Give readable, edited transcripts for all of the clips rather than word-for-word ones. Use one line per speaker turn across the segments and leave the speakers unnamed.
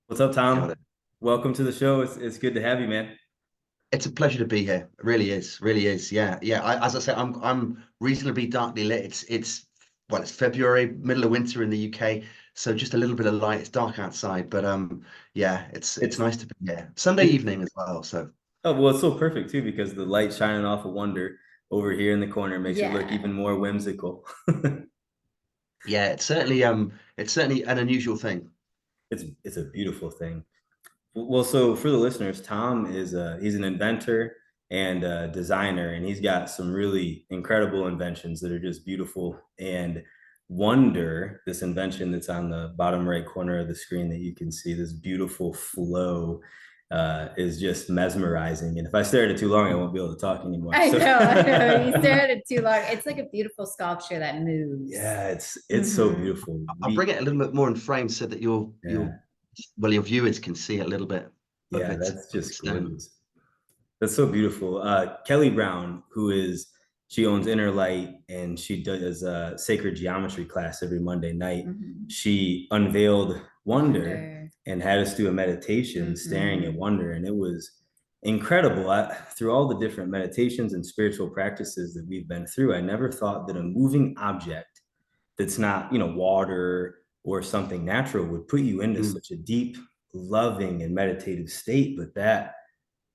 What's up,
Got
Tom?
it.
Welcome to the show. It's good to have you, man.
It's a pleasure to be here. It really is. Really is. Yeah. Yeah. As I say, I'm reasonably darkly lit. It's February, middle of winter in the UK, so just a little bit of light. It's dark outside, but yeah, it's
It's
nice to be here. Sunday
it.
evening as well. So
Oh, well, it's so perfect too because the light shining off of Wonder over here in the corner makes it look
Yeah.
even more whimsical.
yeah, it's certainly an unusual thing.
It's a beautiful thing. Well, so for the listeners, Tom he's an inventor and a designer, and he's got some really incredible inventions that are just beautiful. And Wonder, this invention that's on the bottom right corner of the screen that you can see, this beautiful flow, is just mesmerizing. And if I stare at it too long, I won't be able to talk anymore.
I
So
know, I know. You stare at it too long. It's like a beautiful sculpture that moves.
yeah, it's so
Hmm.
beautiful.
I'll bring it a little bit more in frame so that
Yeah,
your viewers can see a little bit of
yeah, that's
of
just
its stone.
gorgeous. That's so beautiful. Kelly Brown, she owns Inner Light and she does a sacred geometry class every Monday night.
Hmm.
She unveiled Wonder
Wonder.
and had us do a meditation staring at
Hmm.
Wonder, and it was incredible. Through all the different meditations and spiritual practices that we've been through, I never thought that a moving object that's not, water or something natural would put you into
Mm.
such a deep, loving, and meditative state. But that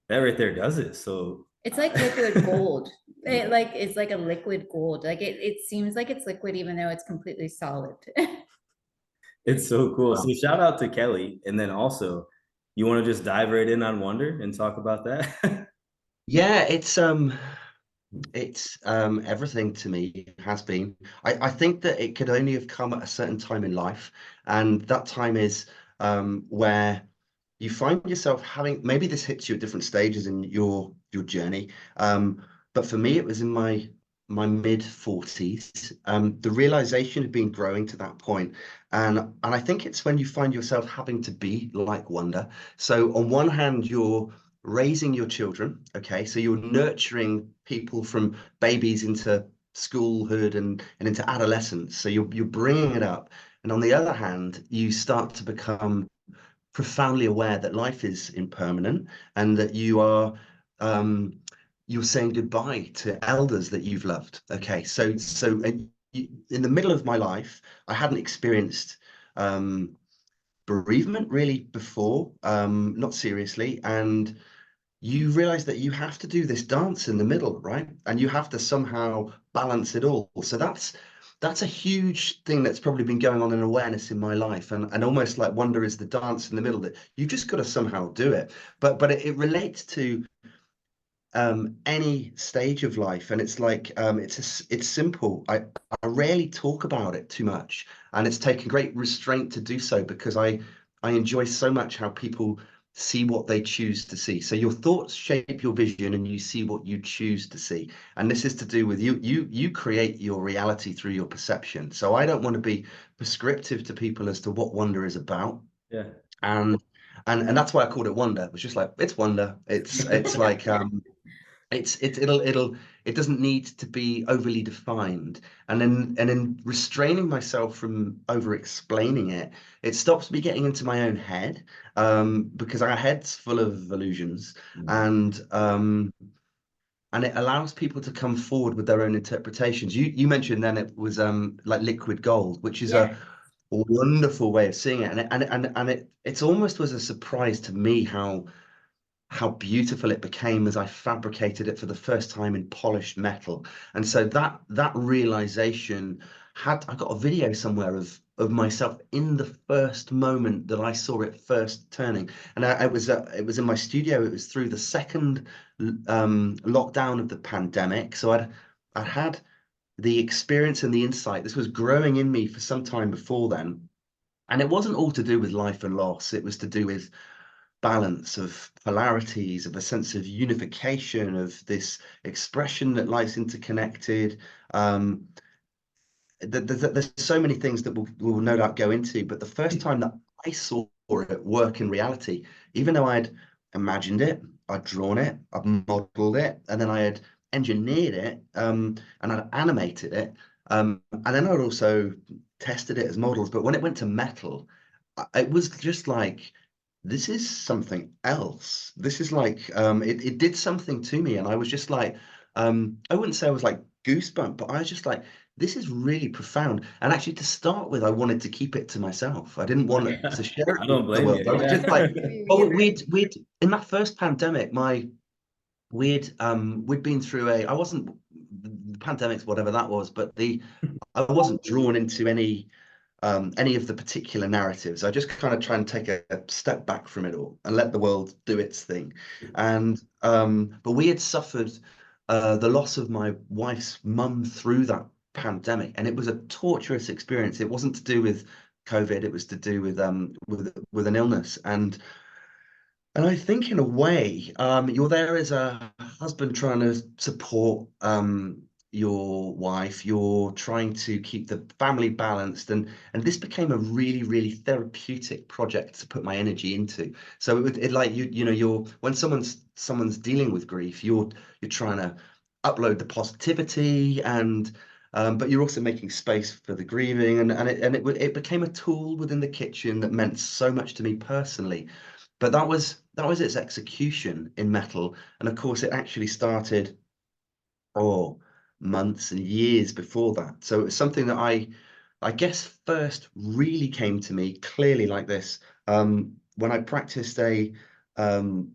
right there does it. So
It's like liquid gold.
yeah,
It's like a liquid gold. It seems like it's liquid even though it's completely solid.
it's so cool.
Wow.
So shout out to Kelly. And then also, you want to just dive right in on Wonder and talk about that?
Yeah, it's everything to me has been. I think that it could only have come at a certain time in life, and that time is where you find yourself having maybe this hits you at different stages in your journey. But for me, it was in my mid 40s. The realization had been growing to that point, and I think it's when you find yourself having to be like Wonder. So on one hand, you're raising your children, okay, so you're nurturing people from babies into schoolhood and into adolescence, so you're bringing it up, and on the other hand you start to become profoundly aware that life is impermanent and that um you're saying goodbye to elders that you've loved. Okay, in the middle of my life I hadn't experienced um bereavement really before, not seriously, and you realize that you have to do this dance in the middle, right? And you have to somehow balance it all. So that's a huge thing that's probably been going on in awareness in my life. And almost like wonder is the dance in the middle that you've just got to somehow do it. But it relates to any stage of life. And it's like it's simple. I rarely talk about it too much. And it's taken great restraint to do so because I enjoy so much how people see what they choose to see. So your thoughts shape your vision and you see what you choose to see. And this is to do with you create your reality through your perception. So I don't want to be prescriptive to people as to what wonder is about.
Yeah.
And and that's why I called it wonder. It was just like it's wonder. It's like it doesn't need to be overly defined, and then restraining myself from over explaining it, it stops me getting into my own head, because our head's full of illusions,
Mm.
and it allows people to come forward with their own interpretations. You mentioned then it was like liquid gold, which is a
Yes.
wonderful way of seeing it, and it's almost was a surprise to me how beautiful it became as I fabricated it for the first time in polished metal. And so that realization had I got a video somewhere of myself in the first moment that I saw it first turning. And it was in my studio. It was through the second lockdown of the pandemic. So I'd had the experience and the insight. This was growing in me for some time before then. And it wasn't all to do with life and loss. It was to do with balance of polarities, of a sense of unification, of this expression that life's interconnected. Um, there's so many things that we'll no doubt go into, but the first time that I saw it work in reality, even though I'd imagined it, I'd drawn it, I'd modeled it, and then I had engineered it, and I'd animated it, and then I'd also tested it as models. But when it went to metal, it was just like this is something else. This is like it did something to me, and I was just like, I wouldn't say I was like goosebump, but I was just like, this is really profound. And actually, to start with, I wanted to keep it to myself. I didn't want it to share it
I
with
don't
the
blame
world.
you.
I was just
Yeah.
like, well, we'd in that first pandemic, we'd been through a I wasn't the pandemics, whatever that was, but the I wasn't drawn into any of the particular narratives. I just kind of try and take a step back from it all and let the world do its thing. And but we had suffered the loss of my wife's mum through that pandemic, and it was a torturous experience. It wasn't to do with COVID; it was to do with an illness. And I think in a way, you're there as a husband trying to support your wife. You're trying to keep the family balanced, and this became a really, really therapeutic project to put my energy into. So it like you know you're when someone's dealing with grief, you're trying to upload the positivity and but you're also making space for the grieving, and it became a tool within the kitchen that meant so much to me personally. But that was its execution in metal, and of course it actually started oh months and years before that. So it was something that I guess first really came to me clearly like this when I practiced um,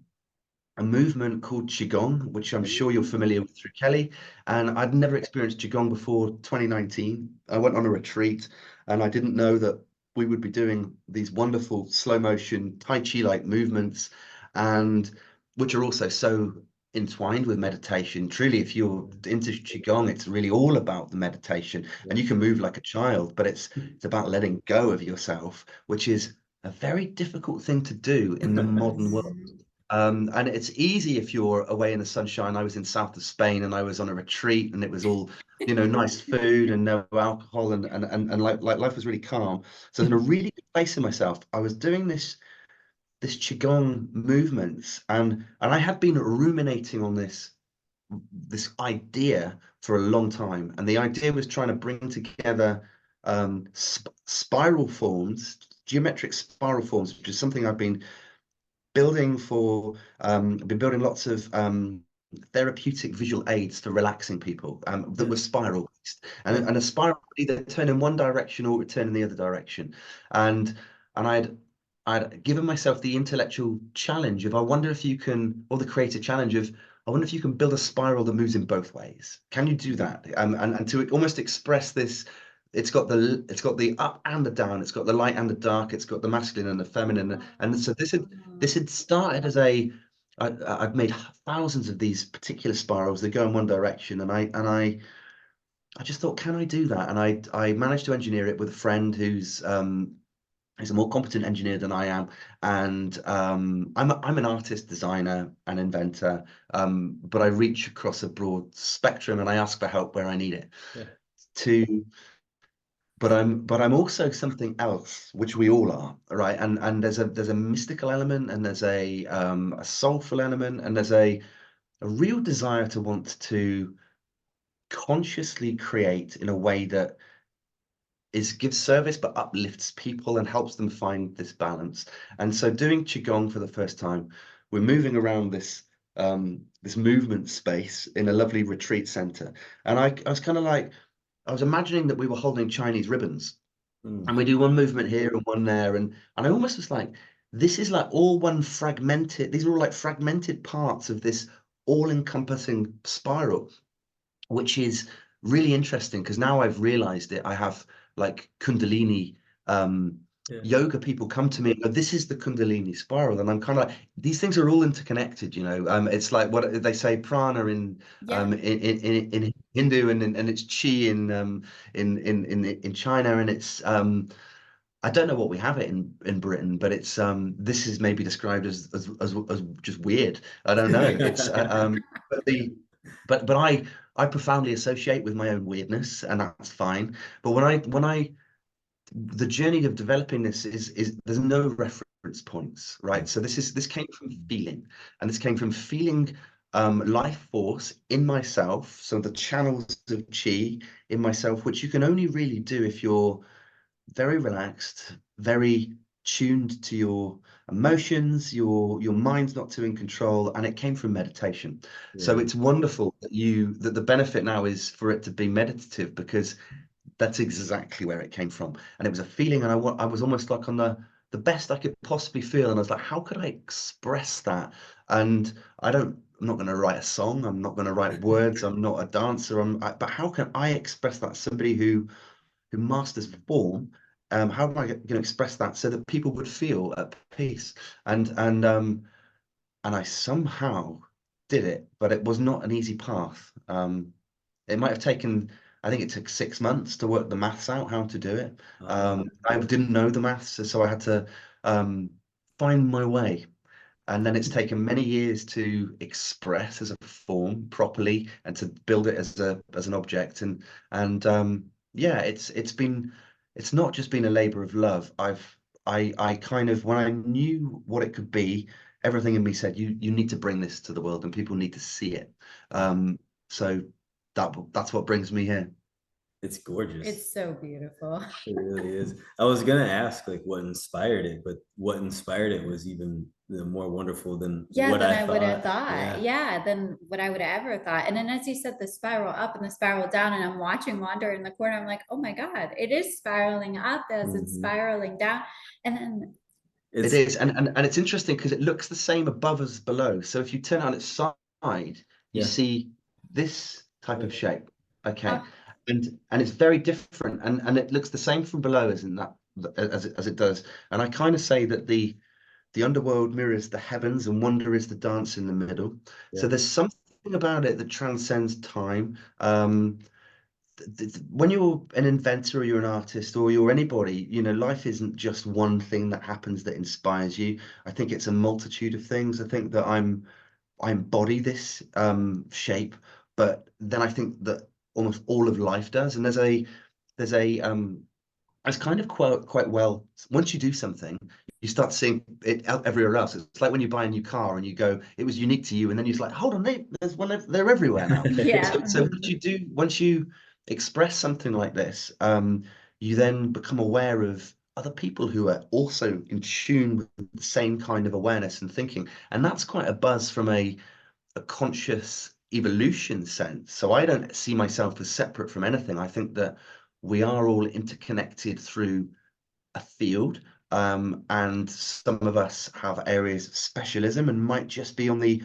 a movement called Qigong, which I'm sure you're familiar with through Kelly. And I'd never experienced Qigong before 2019. I went on a retreat and I didn't know that we would be doing these wonderful slow motion Tai Chi like movements, and which are also so entwined with meditation. Truly, if you're into Qigong, it's really all about the meditation and you can move like a child, but it's about letting go of yourself, which is a very difficult thing to do in the modern world. And it's easy if you're away in the sunshine. I was in south of Spain and I was on a retreat and it was all, nice food and no alcohol and like life was really calm. So I was in a really good place in myself. I was doing this Qigong movements and I had been ruminating on this idea for a long time. And the idea was trying to bring together spiral forms, geometric spiral forms, which is something I've been building for I've been building lots of therapeutic visual aids for relaxing people that
Yeah.
were spiral based,
Yeah.
and a spiral would either turn in one direction or it would turn in the other direction, and I'd given myself the intellectual challenge of I wonder if you can, or the creative challenge of I wonder if you can build a spiral that moves in both ways. Can you do that? And to almost express this, it's got the up and the down, it's got the light and the dark, it's got the masculine and the feminine, and so this had started as I've made thousands of these particular spirals that go in one direction, and I just thought, can I do that? And I managed to engineer it with a friend who's a more competent engineer than I am, and I'm an artist, designer, and inventor, but I reach across a broad spectrum, and I ask for help where I need it.
Yeah.
To but I'm also something else, which we all are, right? And there's a mystical element, and there's a soulful element, and there's a real desire to want to consciously create in a way that is gives service but uplifts people and helps them find this balance. And so doing qigong for the first time, we're moving around this movement space in a lovely retreat center, and I was kind of like I was imagining that we were holding Chinese ribbons
Mm.
and we do one movement here and one there, and I almost was like this is like all one fragmented, these are all like fragmented parts of this all-encompassing spiral, which is really interesting because now I've realized it. I have like Kundalini um,
Yeah.
yoga people come to me and go, this is the Kundalini spiral. And I'm kind of like, these things are all interconnected, you know. It's like what they say prana
Yeah.
in Hindu and it's chi in China, and it's I don't know what we have it in Britain, but it's this is maybe described as just weird. I don't know. It's but the but I profoundly associate with my own weirdness, and that's fine. But when I the journey of developing this is there's no reference points, right? So this came from feeling, and this came from feeling life force in myself. So the channels of chi in myself, which you can only really do if you're very relaxed, very tuned to your emotions, your mind's not too in control, and it came from meditation. So
Yeah.
it's wonderful that the benefit now is for it to be meditative, because that's exactly where it came from. And it was a feeling, and I was almost like on the best I could possibly feel. And I was like, how could I express that? And I'm not going to write a song. I'm not going to write words. I'm not a dancer. But how can I express that? Somebody who masters form. How am I going to express that so that people would feel at peace? And I somehow did it, but it was not an easy path. It might have taken, I think it took 6 months to work the maths out, how to do it.
Wow.
I didn't know the maths, so I had to um, find my way. And then it's taken many years to express as a form properly and to build it as an object. And yeah, it's not just been a labor of love. I kind of, when I knew what it could be, everything in me said, you need to bring this to the world and people need to see it. So that's what brings me here.
It's gorgeous.
It's so beautiful.
It really is. I was gonna ask like what inspired it, but what inspired it was even more wonderful than
Yeah,
what
than
I
I would have
thought.
thought.
Yeah.
Yeah, than what I would have ever thought. And then as you said, the spiral up and the spiral down, and I'm watching Wander in the corner. I'm like, oh my God, it is spiraling up as it's
Mhm.
spiraling down. And then
It
It's
is, and it's interesting because it looks the same above as below. So if you turn it on its side, you
yeah.
see this type of shape. Okay,
oh,
and it's very different, and it looks the same from below as in that as it does. And I kind of say that the underworld mirrors the heavens, and wonder is the dance in the middle. So
Yeah.
there's something about it that transcends time. When you're an inventor or you're an artist or you're anybody, life isn't just one thing that happens that inspires you. I think it's a multitude of things. I think that I embody this shape, but then I think that almost all of life does. And there's a it's kind of quite well, once you do something, you start seeing it out everywhere else. It's like when you buy a new car and you go, it was unique to you, and then you're like, hold on, there's one, they're everywhere now.
yeah.
So once you express something like this, you then become aware of other people who are also in tune with the same kind of awareness and thinking, and that's quite a buzz from a conscious evolution sense. So I don't see myself as separate from anything. I think that we are all interconnected through a field. And some of us have areas of specialism and might just be on the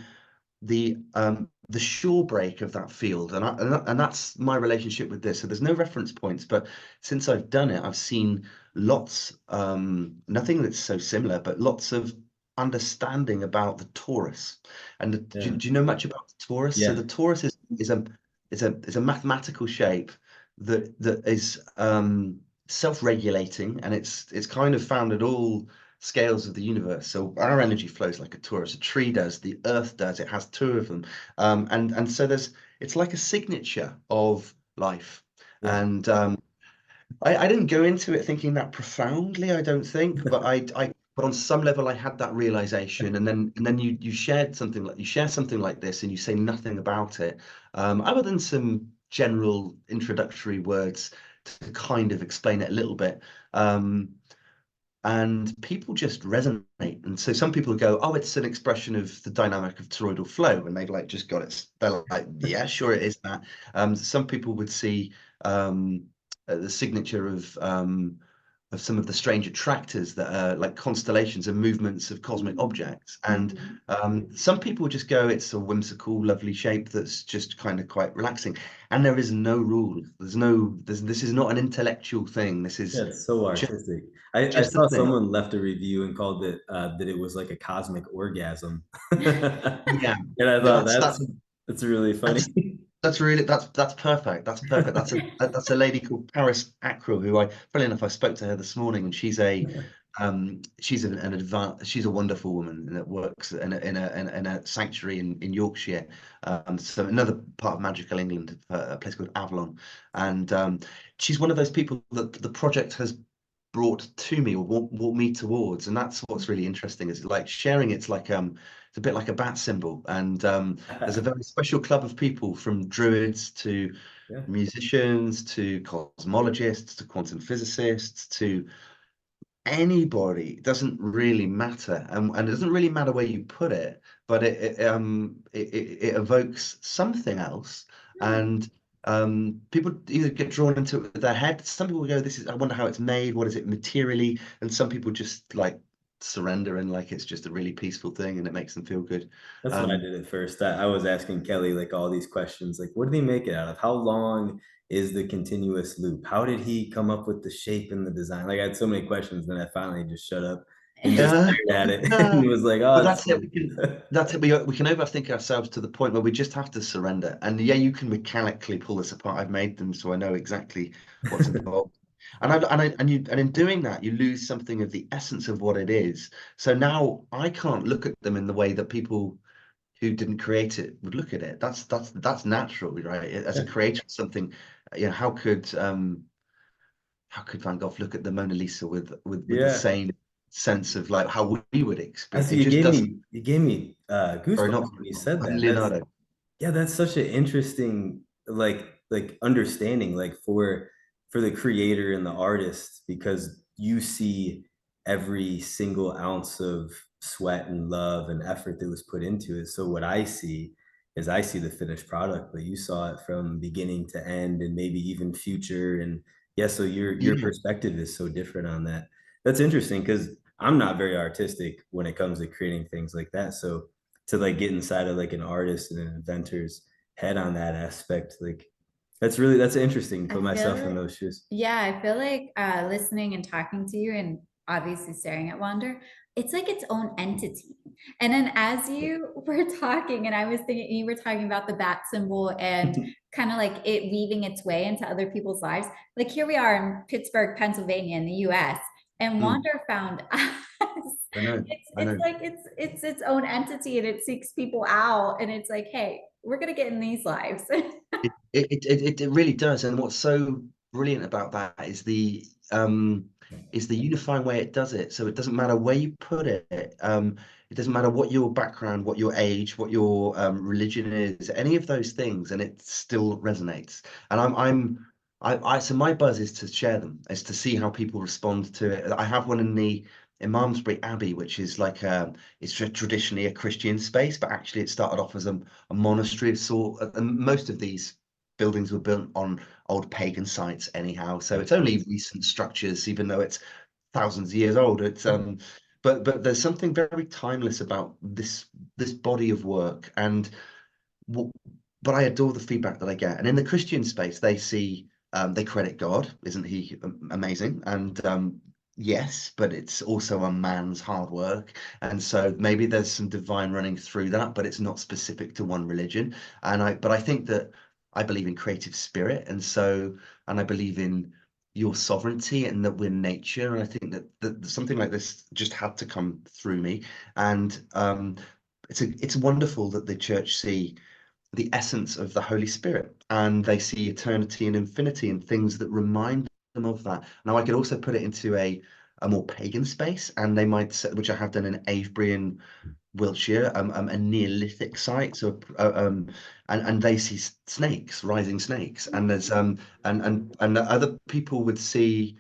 shore break of that field, and that's my relationship with this. So there's no reference points, but since I've done it, I've seen lots, nothing that's so similar, but lots of understanding about the torus. And
Yeah.
do you know much about the torus? So
Yeah.
the torus is a mathematical shape that is self-regulating, and it's kind of found at all scales of the universe. So our energy flows like a torus. A tree does, the earth does. It has two of them, and so it's like a signature of life.
Yeah.
And I didn't go into it thinking that profoundly, I don't think, but on some level I had that realization, and then you share something like this, and you say nothing about it, other than some general introductory words to kind of explain it a little bit. And people just resonate. And so some people go, oh, it's an expression of the dynamic of toroidal flow, and they've like just got it. They're like, yeah, sure, it is that. Some people would see the signature of some of the strange attractors that are like constellations and movements of cosmic objects. And some people just go, it's a whimsical, lovely shape that's just kind of quite relaxing. And there is no rule. This is not an intellectual thing. This is
Yeah, it's so
just,
artistic. I
just a
saw
thing.
someone left a review and called it that it was like a cosmic orgasm.
Yeah,
And I
yeah,
thought
that's
that's really funny.
that's that's perfect. That's perfect. That's a lady called Paris Ackrell, who funny enough, I spoke to her this morning, and she's a wonderful woman that works in a sanctuary in Yorkshire. So another part of magical England, a place called Avalon, and she's one of those people that the project has brought to me or walk me towards, and that's what's really interesting, is like sharing. It's a bit like a bat symbol, and there's a very special club of people, from druids to
Yeah.
musicians to cosmologists to quantum physicists to anybody. It doesn't really matter, and it doesn't really matter where you put it, but it evokes something else,
Hmm.
and people either get drawn into it with their head. Some people go, "This is, I wonder how it's made. What is it materially?" And some people just like surrender and like it's just a really peaceful thing, and it makes them feel good.
That's what I
Um,
did at first. I was asking Kelly like all these questions, like what did he make it out of? How long is the continuous loop? How did he come up with the shape and the design? Like I had so many questions, then I finally just shut up and just
yeah,
stared at it
yeah.
and was like,
But
oh, it's
that's it.
fun.
That's it. We can overthink ourselves to the point where we just have to surrender. And yeah, you can mechanically pull this apart. I've made them so I know exactly what's involved. And in doing that, you lose something of the essence of what it is. So now I can't look at them in the way that people who didn't create it would look at it. That's natural, right? As a creator of something, how could Van Gogh look at the Mona Lisa with the
Yeah.
same sense of like how we would
I
experience
see
it? Just doesn't.
you gave me
Sorry,
goosebumps
not
when you
Van Gogh,
said that. That's
Leonardo.
yeah, that's such an interesting like understanding like for the creator and the artist because you see every single ounce of sweat and love and effort that was put into it. So what I see is I see the finished product, but you saw it from beginning to end and maybe even future and yeah, so your
Yeah,
perspective is so different on that. That's interesting because I'm not very artistic when it comes to creating things like that. So to like get inside of like an artist and an inventor's head on that aspect, like that's interesting to
I
put
feel
myself in
like,
those shoes.
yeah, I feel like listening and talking to you and obviously staring at Wander, it's like its own entity. And then as you were talking, and I was thinking, you were talking about the bat symbol and kind of like it weaving its way into other people's lives. Like here we are in Pittsburgh, Pennsylvania, in the US, and
mm,
Wander found us.
I know, I
It's
know.
like it's its own entity and it seeks people out and it's like, hey, we're gonna get in these lives.
It really does. And what's so brilliant about that is the unifying way it does it. So it doesn't matter where you put it. It doesn't matter what your background, what your age, what your religion is, any of those things, and it still resonates. And so my buzz is to share them, is to see how people respond to it. I have one in Malmesbury Abbey, which is like it's traditionally a Christian space, but actually it started off as a monastery of sort. And most of these buildings were built on old pagan sites, anyhow. So it's only recent structures, even though it's thousands of years old. It's but there's something very timeless about this body of work, and w- but I adore the feedback that I get. And in the Christian space, they credit God, isn't he amazing? And yes, but it's also a man's hard work. And so maybe there's some divine running through that, but it's not specific to one religion. But I think that I believe in creative spirit. And I believe in your sovereignty and that we're nature. And I think that something like this just had to come through me. And it's wonderful that the church see the essence of the Holy Spirit and they see eternity and infinity and things that remind them of that. Now, I could also put it into a more pagan space, and they might say, which I have done in Avebury in Wiltshire, a Neolithic site. So, and they see snakes, rising snakes, and there's and other people would see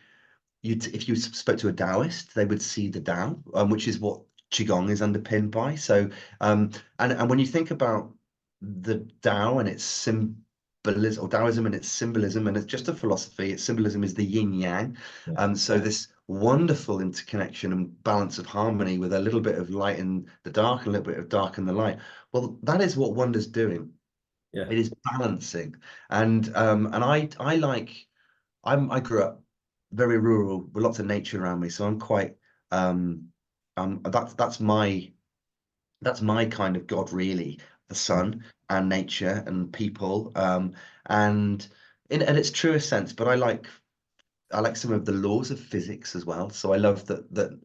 if you spoke to a Taoist, they would see the Tao, which is what Qigong is underpinned by. So, and when you think about the Tao and its symbolism, or Taoism and its symbolism, and it's just a philosophy, its symbolism is the yin yang.
Yeah.
So this wonderful interconnection and balance of harmony with a little bit of light in the dark and a little bit of dark in the light. Well, that is what Wonder's doing.
Yeah.
It is balancing, and I grew up very rural with lots of nature around me, so I'm quite that's my kind of God really, the sun and nature and people, and in its truest sense. But I like some of the laws of physics as well. So I love that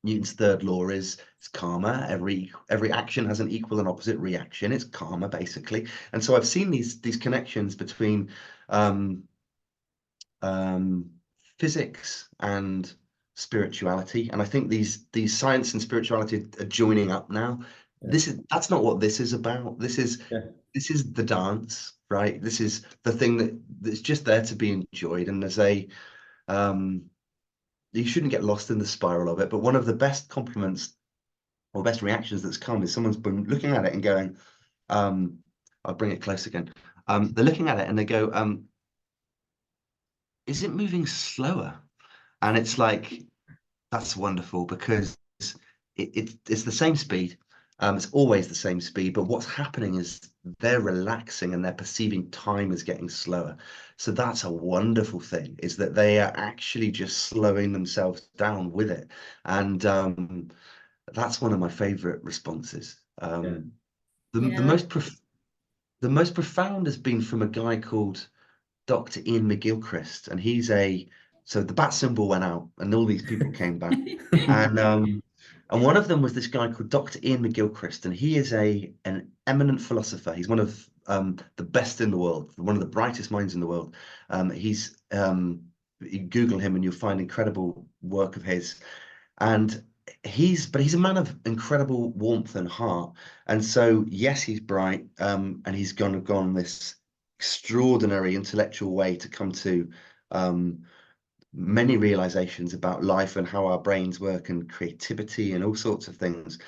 Newton's third law is karma. Every action has an equal and opposite reaction. It's karma basically, and so I've seen these connections between um, um, physics and spirituality. And I think these science and spirituality are joining up now.
Yeah.
That's not what this is about.
Yeah.
This is the dance, right? This is the thing that's just there to be enjoyed. And um you shouldn't get lost in the spiral of it, but one of the best compliments or best reactions that's come is someone's been looking at it and going, I'll bring it close again. They're looking at it and they go, is it moving slower? And it's like, that's wonderful because it's the same speed. It's always the same speed, but what's happening is they're relaxing and they're perceiving time as getting slower. So that's a wonderful thing, is that they are actually just slowing themselves down with it. And that's one of my favorite responses.
Yeah.
The,
You
the
know,
most the most profound has been from a guy called Dr. Ian McGilchrist, and so the bat symbol went out, and all these people came back, and one of them was this guy called Dr. Ian McGilchrist, and he is an eminent philosopher. He's one of the best in the world, one of the brightest minds in the world. He's You Google him and you'll find incredible work of his, and he's a man of incredible warmth and heart. And so yes, he's bright, and he's gone this extraordinary intellectual way to come to many realizations about life and how our brains work and creativity and all sorts of things.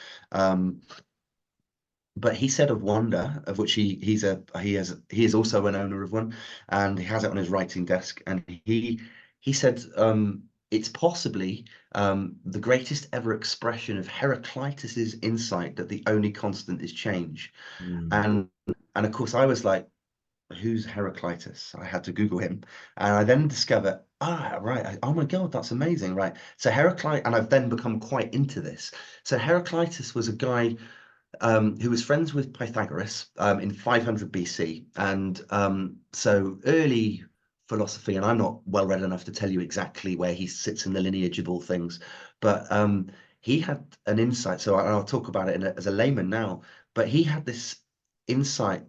But he said of wonder, of which he is also an owner of one, and he has it on his writing desk. And he said it's possibly the greatest ever expression of Heraclitus's insight that the only constant is change.
Mm.
And of course, I was like, who's Heraclitus? I had to Google him, and I then discovered, right, oh my God, that's amazing, right? So Heraclitus, and I've then become quite into this. So Heraclitus was a guy who was friends with Pythagoras in 500 BC. And so early philosophy, and I'm not well read enough to tell you exactly where he sits in the lineage of all things, but he had an insight. So I'll talk about it as a layman now, but he had this insight.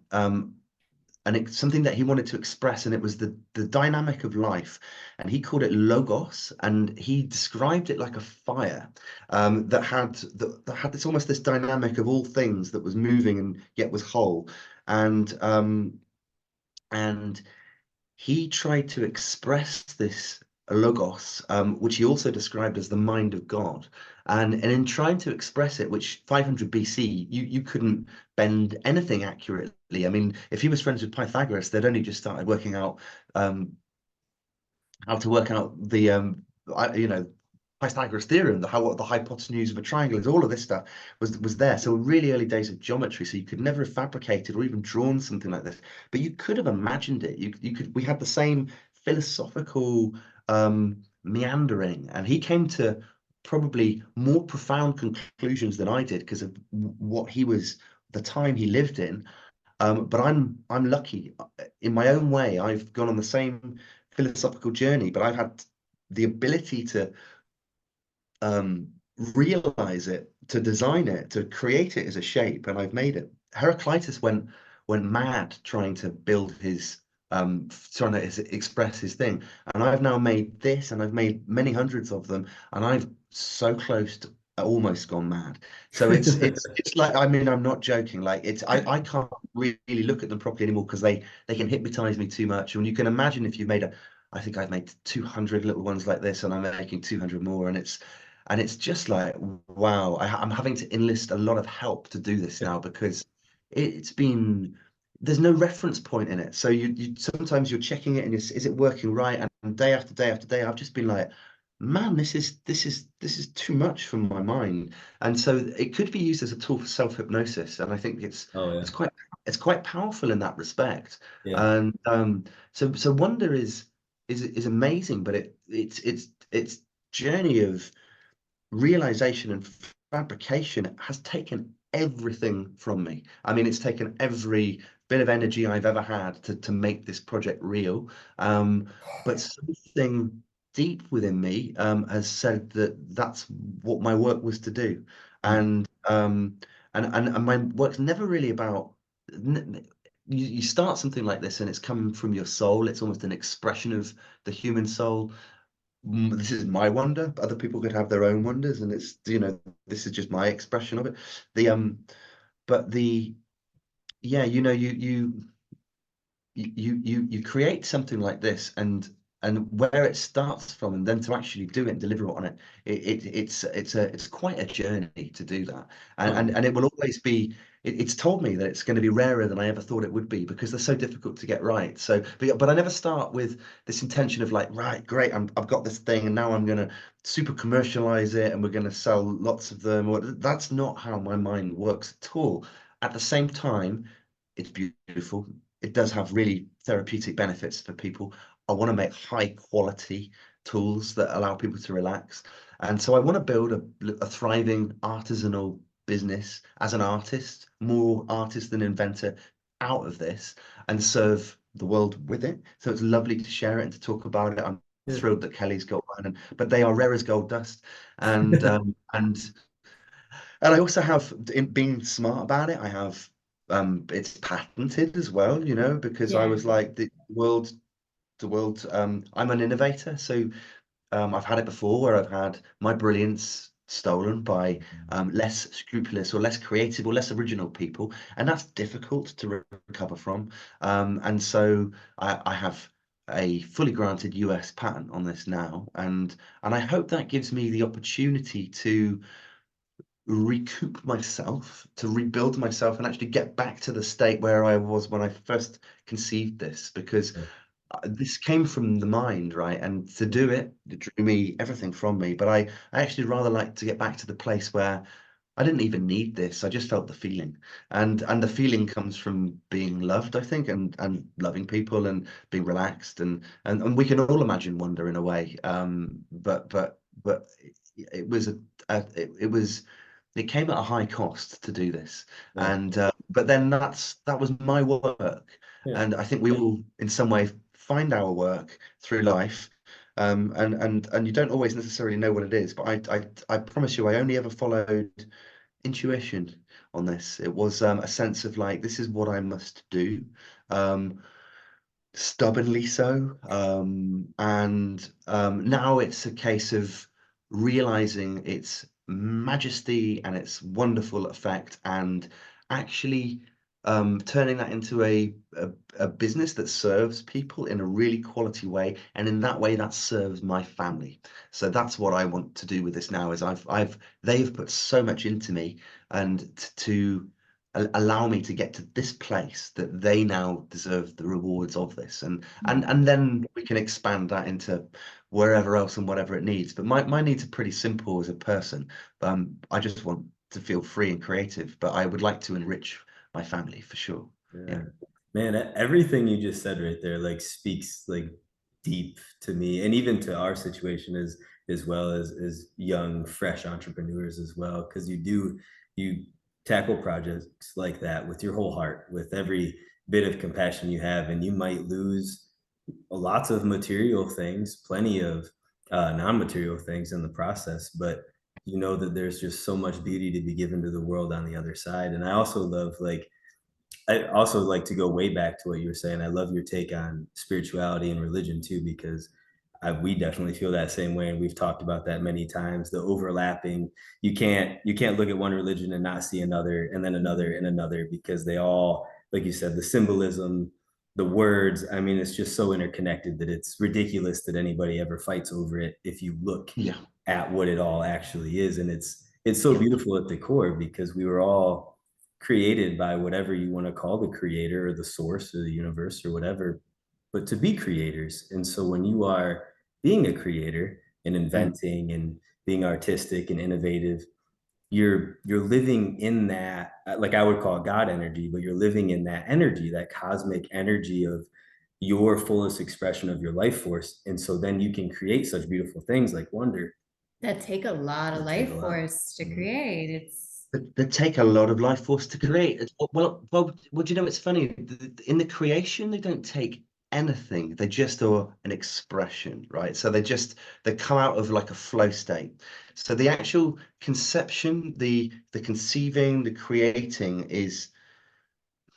And it's something that he wanted to express, and it was the dynamic of life, and he called it logos, and he described it like a fire that had this almost this dynamic of all things that was moving and yet was whole, and and he tried to express this logos, which he also described as the mind of God. And in trying to express it, which 500 BC, you couldn't bend anything accurately. I mean, if he was friends with Pythagoras, they'd only just started working out how to work out the Pythagoras theorem, what the hypotenuse of a triangle is, all of this stuff was there. So really early days of geometry, so you could never have fabricated or even drawn something like this, but you could have imagined it. You could. We had the same philosophical meandering, and he came to probably more profound conclusions than I did because of what he was, the time he lived in. But I'm lucky. In my own way, I've gone on the same philosophical journey, but I've had the ability to um, realize it, to design it, to create it as a shape, and I've made it. Heraclitus went mad trying to build his trying to express his thing, and I've now made this, and I've made many hundreds of them, and I've so close to almost gone mad. So it's like, I mean, I'm not joking. Like I can't really look at them properly anymore because they can hypnotize me too much. And you can imagine if you've made I think I've made 200 little ones like this, and I'm making 200 more, and it's just like, wow, I'm having to enlist a lot of help to do this now because it's been, there's no reference point in it. So you sometimes you're checking it and is it working right? And day after day after day, I've just been like, man, this is too much for my mind. And so it could be used as a tool for self-hypnosis. And I think
Oh yeah.
it's quite powerful in that respect.
Yeah.
And so wonder is amazing, but it's journey of realization and fabrication has taken everything from me. I mean, it's taken every bit of energy I've ever had to make this project real. But something deep within me has said that that's what my work was to do.
Mm.
And my work's never really about you start something like this and it's coming from your soul. It's almost an expression of the human soul. This is my wonder, but other people could have their own wonders, and it's, this is just my expression of it. The but the yeah, you create something like this, and where it starts from, and then to actually do it and deliver on it, it's quite a journey to do that, and it will always be. It's told me that it's going to be rarer than I ever thought it would be because they're so difficult to get right. So, but I never start with this intention of like, right, great, I've got this thing, and now I'm going to super commercialize it, and we're going to sell lots of them. That's not how my mind works at all. At the same time, it's beautiful. It does have really therapeutic benefits for people. I want to make high quality tools that allow people to relax. And so I want to build a thriving artisanal business as an artist, more artist than inventor, out of this and serve the world with it. So it's lovely to share it and to talk about it. I'm thrilled that Kelly's got one, but they are rare as gold dust. And and I also have, in being smart about it, I have it's patented as well, you know, because I
Yeah.
was like the world I'm an innovator, so I've had it before where I've had my brilliance stolen by less scrupulous or less creative or less original people, and that's difficult to recover from. And so I have a fully granted US patent on this now, and I hope that gives me the opportunity to recoup myself, to rebuild myself, and actually get back to the state where I was when I first conceived this, because this came from the mind, right? And to do it, it drew me everything from me. But I actually rather like to get back to the place where I didn't even need this. I just felt the feeling, and the feeling comes from being loved, I think, and loving people and being relaxed, and we can all imagine wonder in a way. But it was it was it came at a high cost to do this,
Yeah.
and but then that was my work,
Yeah.
and I think we all in some way find our work through life, and you don't always necessarily know what it is, but I promise you I only ever followed intuition on this. It was a sense of like, this is what I must do, um, stubbornly so. And now it's a case of realizing its majesty and its wonderful effect, and actually turning that into a business that serves people in a really quality way, and in that way that serves my family. So that's what I want to do with this now, is they've put so much into me, and to allow me to get to this place that they now deserve the rewards of this, and then we can expand that into wherever else and whatever it needs. But my needs are pretty simple as a person. I just want to feel free and creative, but I would like to enrich my family for sure.
Yeah. Man, everything you just said right there like speaks like deep to me, and even to our situation as well as young, fresh entrepreneurs as well. Because you tackle projects like that with your whole heart, with every bit of compassion you have, and you might lose lots of material things, plenty of non-material things in the process, but you know that there's just so much beauty to be given to the world on the other side. And I also love like I also like to go way back to what you were saying. I love your take on spirituality and religion too, because we definitely feel that same way, and we've talked about that many times. The overlapping, you can't look at one religion and not see another, and then another and another, because they all, like you said, the symbolism, the words. I mean, it's just so interconnected that it's ridiculous that anybody ever fights over it if you look
Yeah,
at what it all actually is, and it's so
yeah,
beautiful at the core because we were all created by whatever you want to call the creator or the source or the universe or whatever, but to be creators. And so when you are being a creator and
mm,
inventing and being artistic and innovative, you're living in that, like I would call God energy, but you're living in that energy, that cosmic energy of your fullest expression of your life force. And so then you can create such beautiful things like wonder
That take a lot of
that take a
life
lot.
force to
Mhm.
create. It's
that take a lot of life force to create. Well, you know, it's funny. In the creation, they don't take anything. They just are an expression, right? So they come out of like a flow state. So the actual conception, the conceiving, the creating is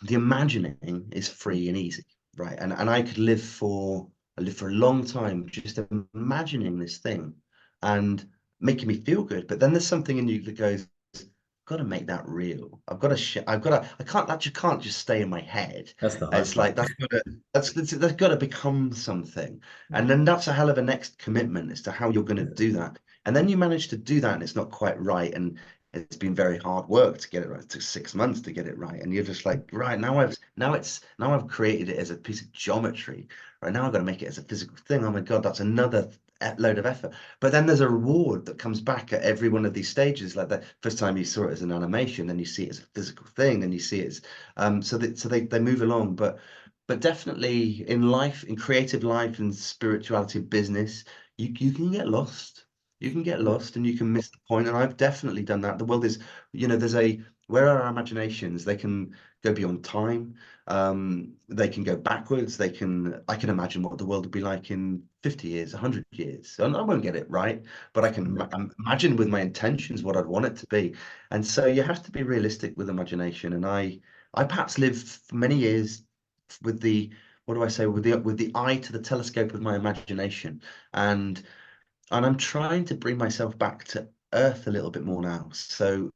the imagining is free and easy, right? And I live for a long time just imagining this thing and making me feel good. But then there's something in you that goes, got to make that real. I can't, that just can't just stay in my head.
That's the hard
It's
part.
like that's got to become something.
Yeah.
And then that's a hell of a next commitment as to how you're going to do that. And then you manage to do that and it's not quite right. And it's been very hard work to get it right. It took 6 months to get it right. And you're just like, right, now I've created it as a piece of geometry. Right now I've got to make it as a physical thing. Oh my God, that's another load of effort. But then there's a reward that comes back at every one of these stages. Like the first time you saw it as an animation, then you see it as a physical thing, then you see it as so they move along. But definitely in life, in creative life and spirituality business, you can get lost. You can get lost and you can miss the point. And I've definitely done that. The world is, there's a where are our imaginations? They can go beyond time. They can go backwards. I can imagine what the world would be like in 50 years, 100 years. And I won't get it right, but I can imagine with my intentions what I'd want it to be. And so you have to be realistic with imagination. And I perhaps lived for many years with the, what do I say, with the eye to the telescope of my imagination. And I'm trying to bring myself back to earth a little bit more now. So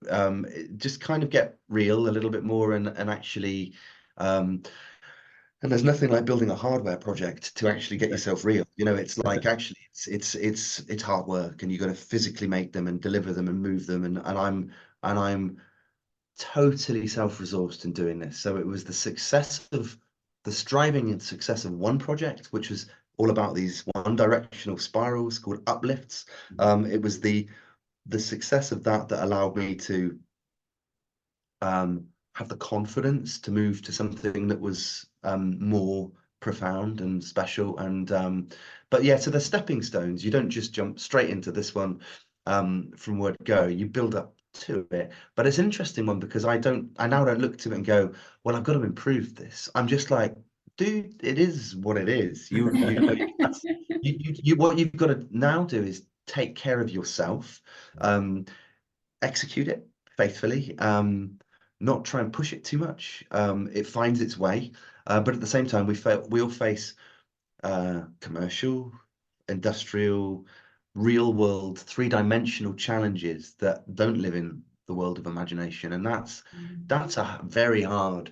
just kind of get real a little bit more and actually and there's nothing like building a hardware project to actually get yourself real. It's like actually it's hard work and you got to physically make them and deliver them and move them and I'm totally self-resourced in doing this. So it was the striving and success of one project, which was all about these one directional spirals called uplifts. It was the success of that allowed me to have the confidence to move to something that was more profound and special. And but yeah, so the stepping stones. You don't just jump straight into this one from word go. You build up to it. But it's an interesting one because I now don't look to it and go, well, I've got to improve this. I'm just like, dude, it is what it is. What you've got to now do is take care of yourself. Execute it faithfully, not try and push it too much. It finds its way, but at the same time, we all face commercial, industrial, real world, three-dimensional challenges that don't live in the world of imagination, and that's a very hard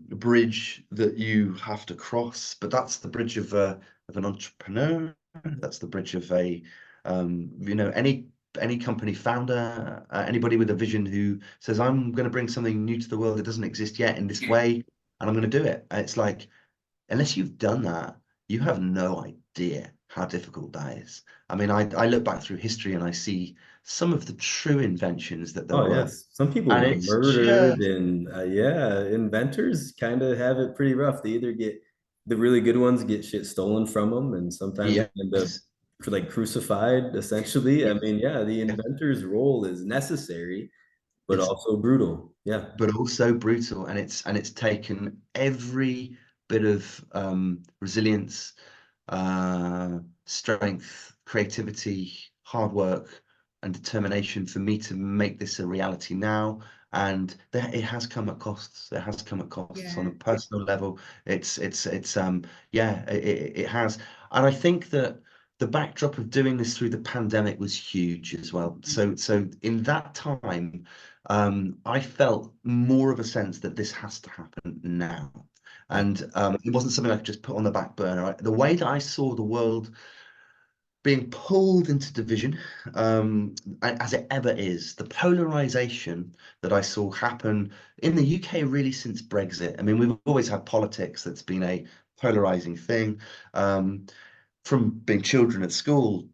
bridge that you have to cross. But that's the bridge of an entrepreneur. That's the bridge of a any company founder, anybody with a vision who says, I'm going to bring something new to the world that doesn't exist yet in this way, and I'm going to do it. And it's like, unless you've done that, you have no idea how difficult that is. I mean, I look back through history and I see some of the true inventions that there
Oh
were,
yes, some people
and
get
it's
murdered,
just,
and yeah, inventors kind of have it pretty rough. They either get the really good ones get shit stolen from them, and sometimes they end up
yes,
like crucified. Essentially, I
yes,
mean, yeah, the
yeah.
inventor's role is necessary, but
It's
also brutal. Yeah,
but also brutal, and it's taken every bit of resilience, strength, creativity, hard work, and determination for me to make this a reality now. And it has come at costs. It has come at costs on
Yeah.
a personal level. It's yeah, it has. And I think that the backdrop of doing this through the pandemic was huge as well. So in that time, I felt more of a sense that this has to happen now.
yeah,
And it wasn't something I could just put on the back burner. The way that I saw the world being pulled into division, as it ever is, the polarization that I saw happen in the UK really since Brexit. I mean, we've always had politics that's been a polarizing thing. From being children at school,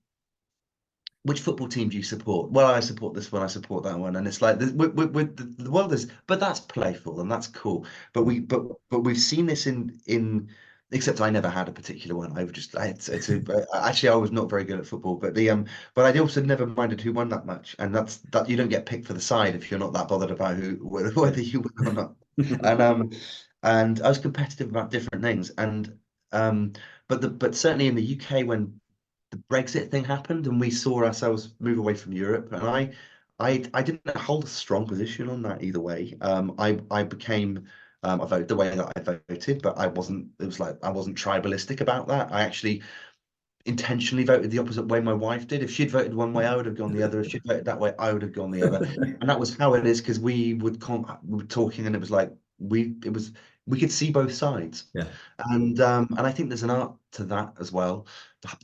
which football team do you support? Well, I support this one, I support that one, and it's like the world is, but that's playful and that's cool. But we've seen this in except I never had a particular one. I would just actually I was not very good at football, but I also never minded who won that much, and that you don't get picked for the side if you're not that bothered about
yeah.
whether you win or not. And and I was competitive about different things, and but certainly in the UK when the Brexit thing happened and we saw ourselves move away from Europe. And I didn't hold a strong position on that either way. I became I voted the way that I voted, but I wasn't. It was like I wasn't tribalistic about that. I actually intentionally voted the opposite way my wife did. If she'd voted one way, I would have gone the other. If she'd voted that way, I would have gone the other. And that was how it is, because we were talking, and it was like we could see both sides.
Yeah.
And I think there's an art to that as well,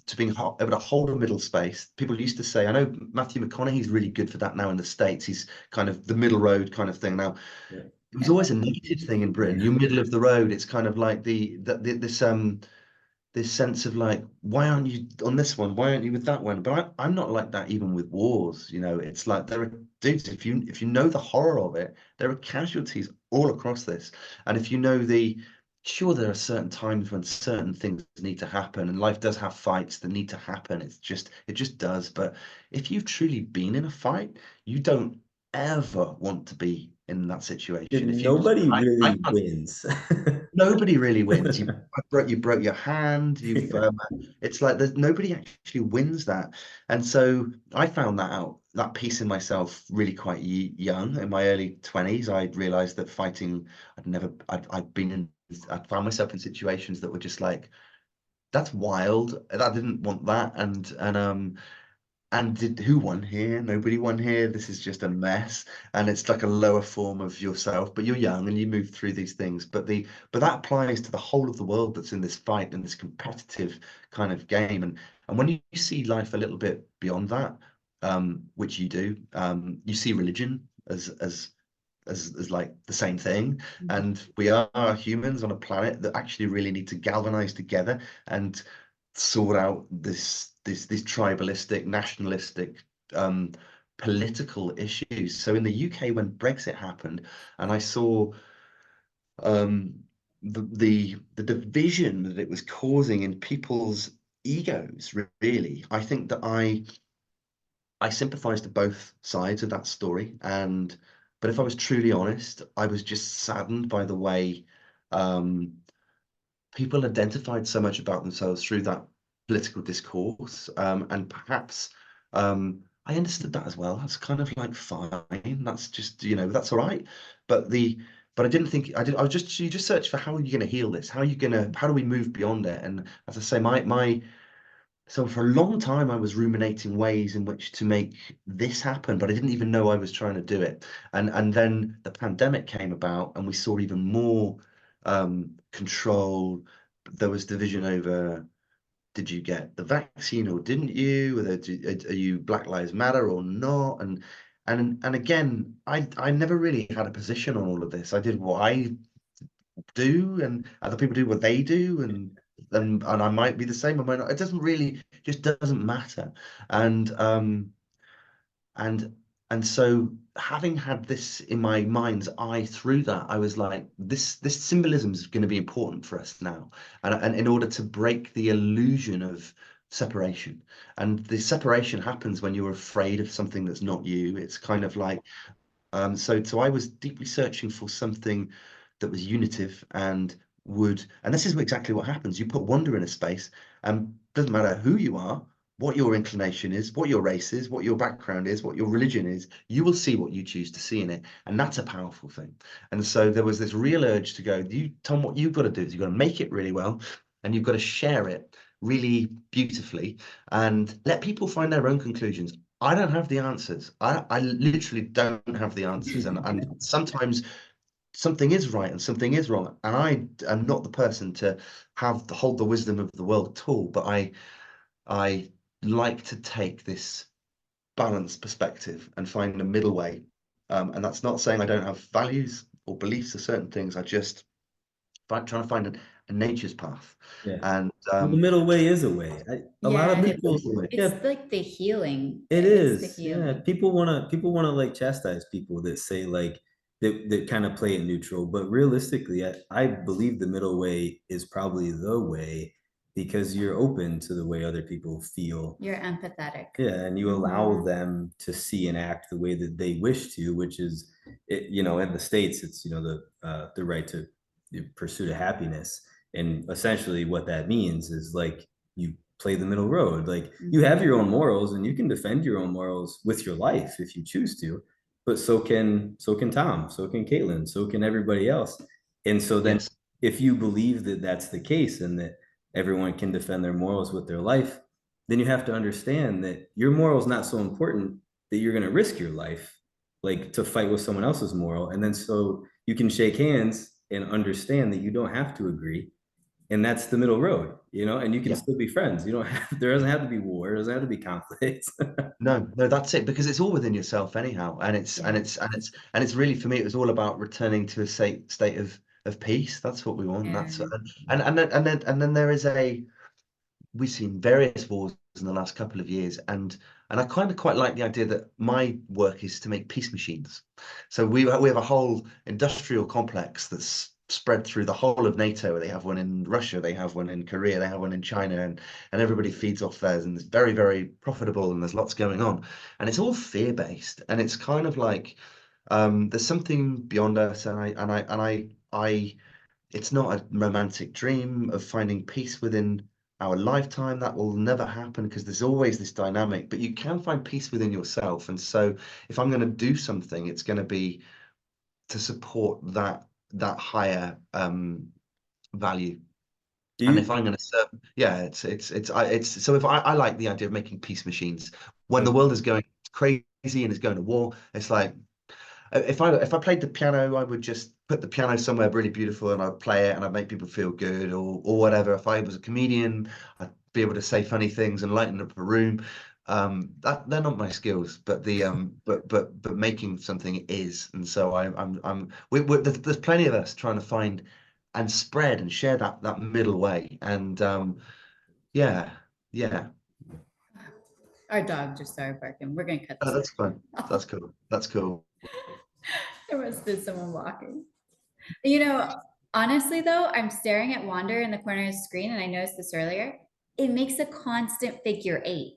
to being able to hold a middle space. People used to say, I know Matthew McConaughey's really good for that now in the States. He's kind of the middle road kind of thing now.
Yeah.
It was always a negative thing in Britain. You're middle of the road. It's kind of like this sense of like, why aren't you on this one? Why aren't you with that one? But I'm not like that even with wars. You know, it's like there are dudes, if you know the horror of it, there are casualties all across this. And if you know sure, there are certain times when certain things need to happen, and life does have fights that need to happen. It just does. But if you've truly been in a fight, you don't ever want to be in that situation. If you,
Nobody
I
really
can't.
wins.
Nobody really wins. You broke your hand. It's like there's nobody actually wins that. And so I found that out, that piece in myself really quite young. In my early 20s, I realized that fighting, I'd found myself in situations that were just like, that's wild. I didn't want that. And who won here? Nobody won here. This is just a mess, and it's like a lower form of yourself. But you're young and you move through these things. But that applies to the whole of the world that's in this fight and this competitive kind of game. And when you see life a little bit beyond that, which you do, you see religion as like the same thing. And we are humans on a planet that actually really need to galvanize together and sort out these tribalistic, nationalistic, political issues. So in the UK, when Brexit happened, and I saw the division that it was causing in people's egos, really, I think that I sympathise to both sides of that story. But if I was truly honest, I was just saddened by the way people identified so much about themselves through that political discourse. And perhaps I understood that as well. That's kind of like fine. That's just, that's all right. But I didn't think I was just you just search for, how are you going to heal this? How do we move beyond it? And as I say, my so for a long time, I was ruminating ways in which to make this happen, but I didn't even know I was trying to do it. And then the pandemic came about, and we saw even more control. There was division over, did you get the vaccine or didn't you? Are you Black Lives Matter or not? And again, I never really had a position on all of this. I did what I do, and other people do what they do, and I might be the same, I might not. It doesn't really, just doesn't matter. And and and so, having had this in my mind's eye through that, I was like, this symbolism is going to be important for us now, and in order to break the illusion of separation. And the separation happens when you're afraid of something that's not you. It's kind of like, so I was deeply searching for something that was unitive and this is exactly what happens. You put wonder in a space, and doesn't matter who you are, what your inclination is, what your race is, what your background is, what your religion is, you will see what you choose to see in it. And that's a powerful thing. And so there was this real urge to go, Tom, what you've got to do is you've got to make it really well, and you've got to share it really beautifully and let people find their own conclusions. I don't have the answers. I literally don't have the answers. And sometimes something is right and something is wrong. And I am not the person to hold the wisdom of the world at all. But I like to take this balanced perspective and find a middle way. And that's not saying I don't have values or beliefs or certain things. I just trying to find a nature's path.
Yeah.
And
Well, the middle way is a way. A lot of
and
people, yeah,
it's like the healing.
it
It's the
is. Yeah,
healing.
people wanna like chastise people that say like that kind of play it neutral. But realistically, I believe the middle way is probably the way, because you're open to the way other people feel.
You're empathetic.
Yeah, and you allow them to see and act the way that they wish to, which is, in the States, it's, the right to pursue happiness. And essentially what that means is like you play the middle road. Like you have your own morals and you can defend your own morals with your life if you choose to, but so can Tom, so can Caitlin, so can everybody else. And so then
yes,
if you believe that that's the case and that everyone can defend their morals with their life, then you have to understand that your moral is not so important that you're going to risk your life like to fight with someone else's moral. And then so you can shake hands and understand that you don't have to agree. And that's the middle road, and you can
Yeah.
still be friends. You don't have, there doesn't have to be war, there doesn't have to be conflict.
No, no, that's it, because it's all within yourself anyhow, and it's
Yeah.
and it's and it's and it's really, for me, it was all about returning to a state of peace. That's what we want.
Yeah.
That's and then there is a we've seen various wars in the last couple of years, and I kind of quite like the idea that my work is to make peace machines. So we have a whole industrial complex that's spread through the whole of NATO. They have one in Russia, they have one in Korea, they have one in China, and everybody feeds off theirs, and it's very, very profitable, and there's lots going on, and it's all fear-based, and it's kind of like there's something beyond us, and I it's not a romantic dream of finding peace within our lifetime. That will never happen, because there's always this dynamic, but you can find peace within yourself. And so if I'm going to do something, it's going to be to support that higher value.
Do
And if
you
I'm going to serve, yeah, it's so if I like the idea of making peace machines when the
okay.
world is going crazy and is going to war. It's like, if I played the piano, I would just put the piano somewhere really beautiful, and I'd play it, and I'd make people feel good, or whatever. If I was a comedian, I'd be able to say funny things and lighten up a room. That they're not my skills, but but making something is. And so there's plenty of us trying to find and spread and share that middle way. And yeah, yeah.
Our dog just started barking. We're gonna cut
Oh,
this
that's fun.
off.
That's cool. That's cool.
There must have been someone walking. You know, honestly though, I'm staring at Wander in the corner of the screen, and I noticed this earlier. It makes a constant figure eight.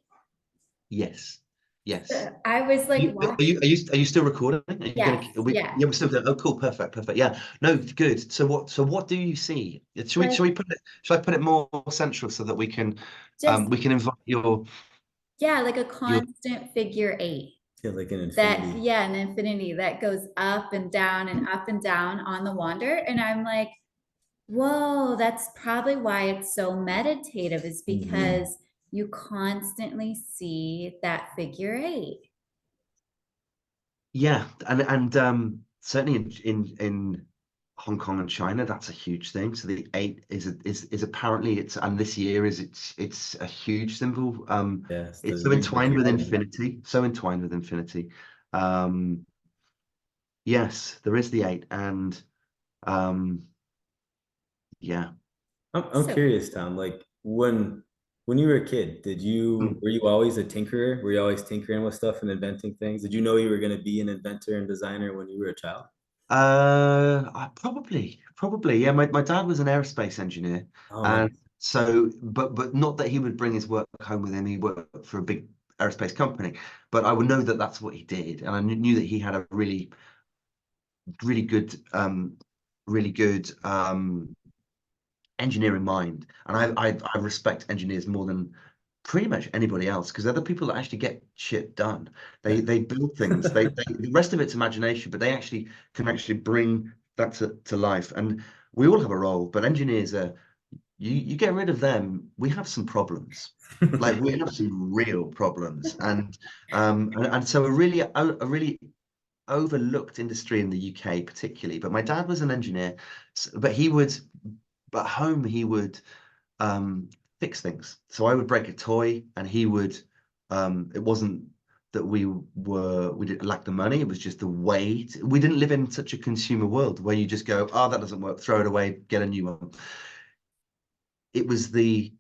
Yes. Yes.
So I was like,
You,
what?
are you still recording? Are you
Yes,
gonna
yeah.
yeah, we're still doing. Oh, cool, perfect, perfect. Yeah, no, good. So what do you see? Should
Like,
we put it, should I put it more central so that
just,
we can invite
yeah, like a
your
constant figure eight.
Yeah, like an
That,
infinity.
yeah, an infinity that goes up and down on the Wander. And I'm like, whoa, that's probably why it's so meditative, is
Mhm.
because you constantly see that figure eight.
yeah, and certainly in Hong Kong and China, that's a huge thing. So the eight is apparently, it's and this year it's a huge symbol.
Yes, the
It's so
ring of
entwined with
dragon.
infinity, so entwined with infinity. Um, yes, there is the eight, and um, yeah.
I'm
So
curious, Tom. Like when you were a kid,
Hmm.
were you always a tinkerer? Were you always tinkering with stuff and inventing things? Did you know you were going to be an inventor and designer when you were a child?
I probably, yeah. My dad was an aerospace engineer,
Oh,
and
nice.
so, but not that he would bring his work home with him. He worked for a big aerospace company, but I would know that that's what he did, and I knew that he had a really good, really good engineering mind. And I respect engineers more than pretty much anybody else, because they're the people that actually get shit done. They build things. The rest of it's imagination, but they actually can actually bring that to life. And we all have a role, but engineers are, you get rid of them, we have some problems. Like, we have some real problems. And so a really overlooked industry in the UK particularly. But my dad was an engineer, but at home he would um, fix things. So I would break a toy, and he would. It wasn't that we didn't lack the money. It was just the way we didn't live in such a consumer world where you just go, oh, that doesn't work, throw it away, get a new one. It was the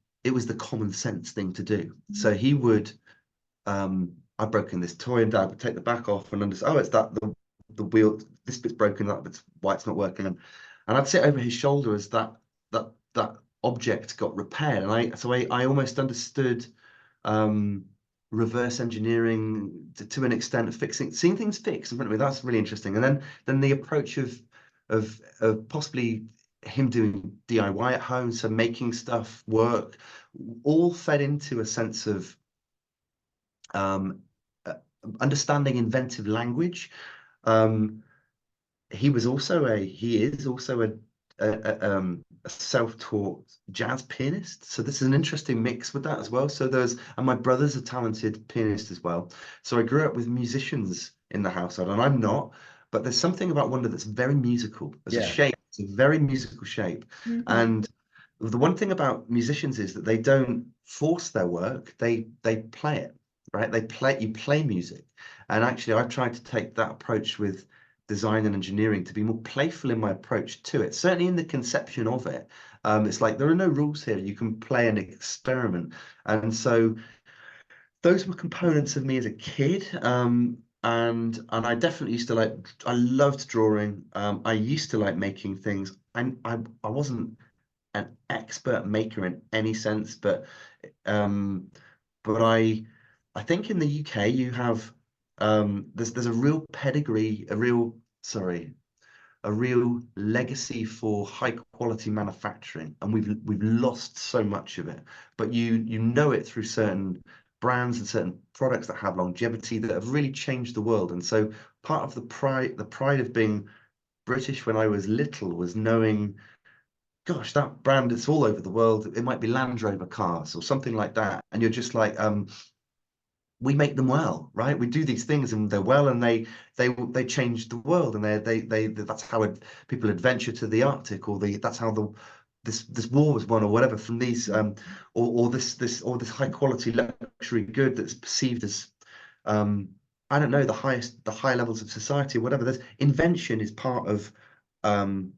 common sense thing to do. So he would. I'd broken this toy, and Dad would take the back off and understand. Oh, it's that the wheel. This bit's broken. That bit's why it's not working. And I'd sit over his shoulder as that object got repaired, and I almost understood um, reverse engineering to an extent of seeing things fixed in front of me. That's really interesting. And then the approach of possibly him doing DIY at home, so making stuff work, all fed into a sense of um, uh, understanding inventive language. Um, he is also a a self-taught jazz pianist. So this is an interesting mix with that as well. So and my brother's a talented pianist as well. So I grew up with musicians in the household, and I'm not, but there's something about Wonder that's very musical. As a
Yeah.
shape, it's a very musical shape.
Mhm.
And the one thing about musicians is that they don't force their work, they play it, right? You play music. And actually I've tried to take that approach with design and engineering to be more playful in my approach to it, certainly in the conception of it. It's like there are no rules here. You can play and experiment. And so those were components of me as a kid. And I definitely used to I loved drawing. I used to like making things. I wasn't an expert maker in any sense, um, but I think in the UK you have there's a real pedigree, a real legacy for high quality manufacturing, and we've lost so much of it. But you know it through certain brands and certain products that have longevity that have really changed the world. And so part of the pride of being British when I was little was knowing, gosh, that brand, it's all over the world. It might be Land Rover cars or something like that. And you're just like, we make them well, right? We do these things and they're well, and they change the world, and they that's how people adventure to the Arctic, or that's how this war was won, or whatever, from these or this high quality luxury good that's perceived as I don't know, the high levels of society, or whatever. There's invention is part of um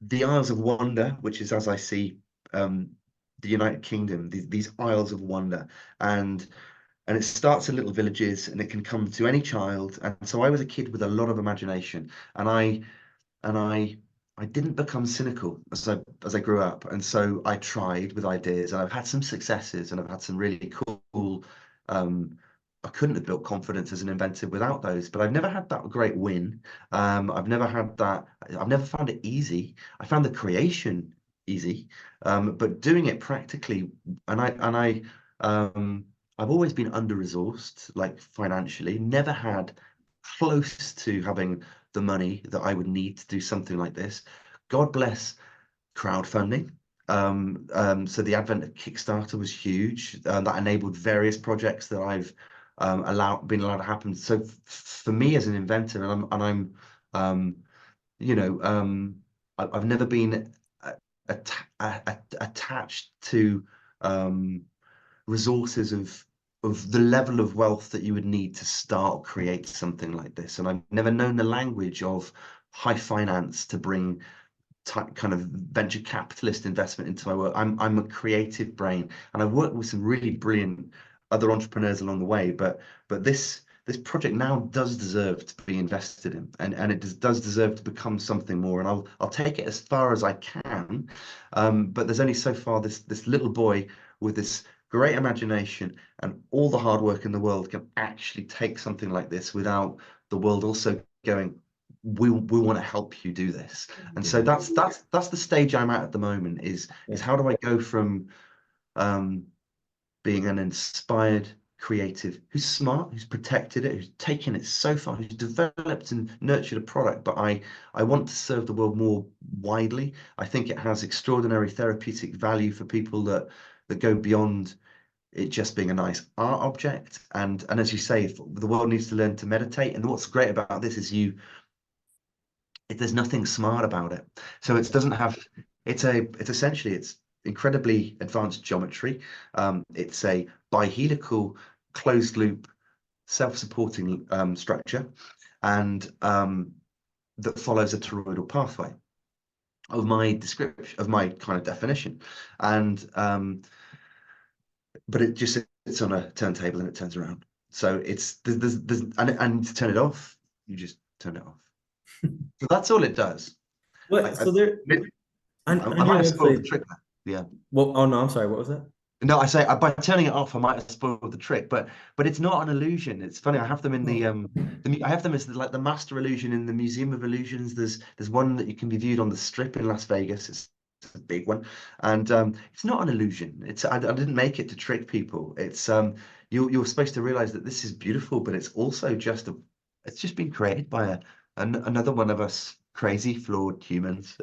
the Isles of Wonder, which is, as I see, the United Kingdom, these Isles of Wonder, and it starts in little villages, and it can come to any child. And so I was a kid with a lot of imagination, and I didn't become cynical as I grew up, and so I tried with ideas, and I've had some successes, and I've had some really cool. Um, I couldn't have built confidence as an inventor without those, but I've never had that great win. I've never had that. I've never found it easy. I found the creation easy, but doing it practically, and I've always been under-resourced, like financially, never had close to having the money that I would need to do something like this. God bless crowdfunding. So the advent of Kickstarter was huge. That enabled various projects that I've been allowed to happen. So for me as an inventor, and I'm you know, I've never been attached to resources of the level of wealth that you would need to start or create something like this. And I've never known the language of high finance to bring kind of venture capitalist investment into my work. I'm a creative brain, and I've worked with some really brilliant other entrepreneurs along the way. But this project now does deserve to be invested in, and it does deserve to become something more. And I'll take it as far as I can. But there's only so far this little boy with this great imagination and all the hard work in the world can actually take something like this without the world also going, we want to help you do this. And so that's the stage I'm at the moment, is how do I go from being an inspired creative who's smart, who's protected it, who's taken it so far, who's developed and nurtured a product, but I want to serve the world more widely. I think it has extraordinary therapeutic value for people that go beyond it just being a nice art object. And as you say, if the world needs to learn to meditate. And what's great about this is there's nothing smart about it. So it doesn't have, it's essentially, it's incredibly advanced geometry. It's a bihelical closed loop self-supporting structure, and that follows a toroidal pathway of my description, of my kind of definition. And but it just sits on a turntable and it turns around. So and to turn it off, you just turn it off. So that's all it does.
What? So there
I
on
might
your
have spoiled the
website.
trick there. Yeah.
Well, oh no, I'm sorry. What was that?
No, I say by turning it off, I might have spoiled the trick, but it's not an illusion. It's funny. I have them in I have them as like the master illusion in the Museum of Illusions. There's one that you can be viewed on the Strip in Las Vegas. It's a big one, and it's not an illusion. I didn't make it to trick people. It's you're supposed to realize that this is beautiful, but it's also it's just been created by another one of us crazy flawed humans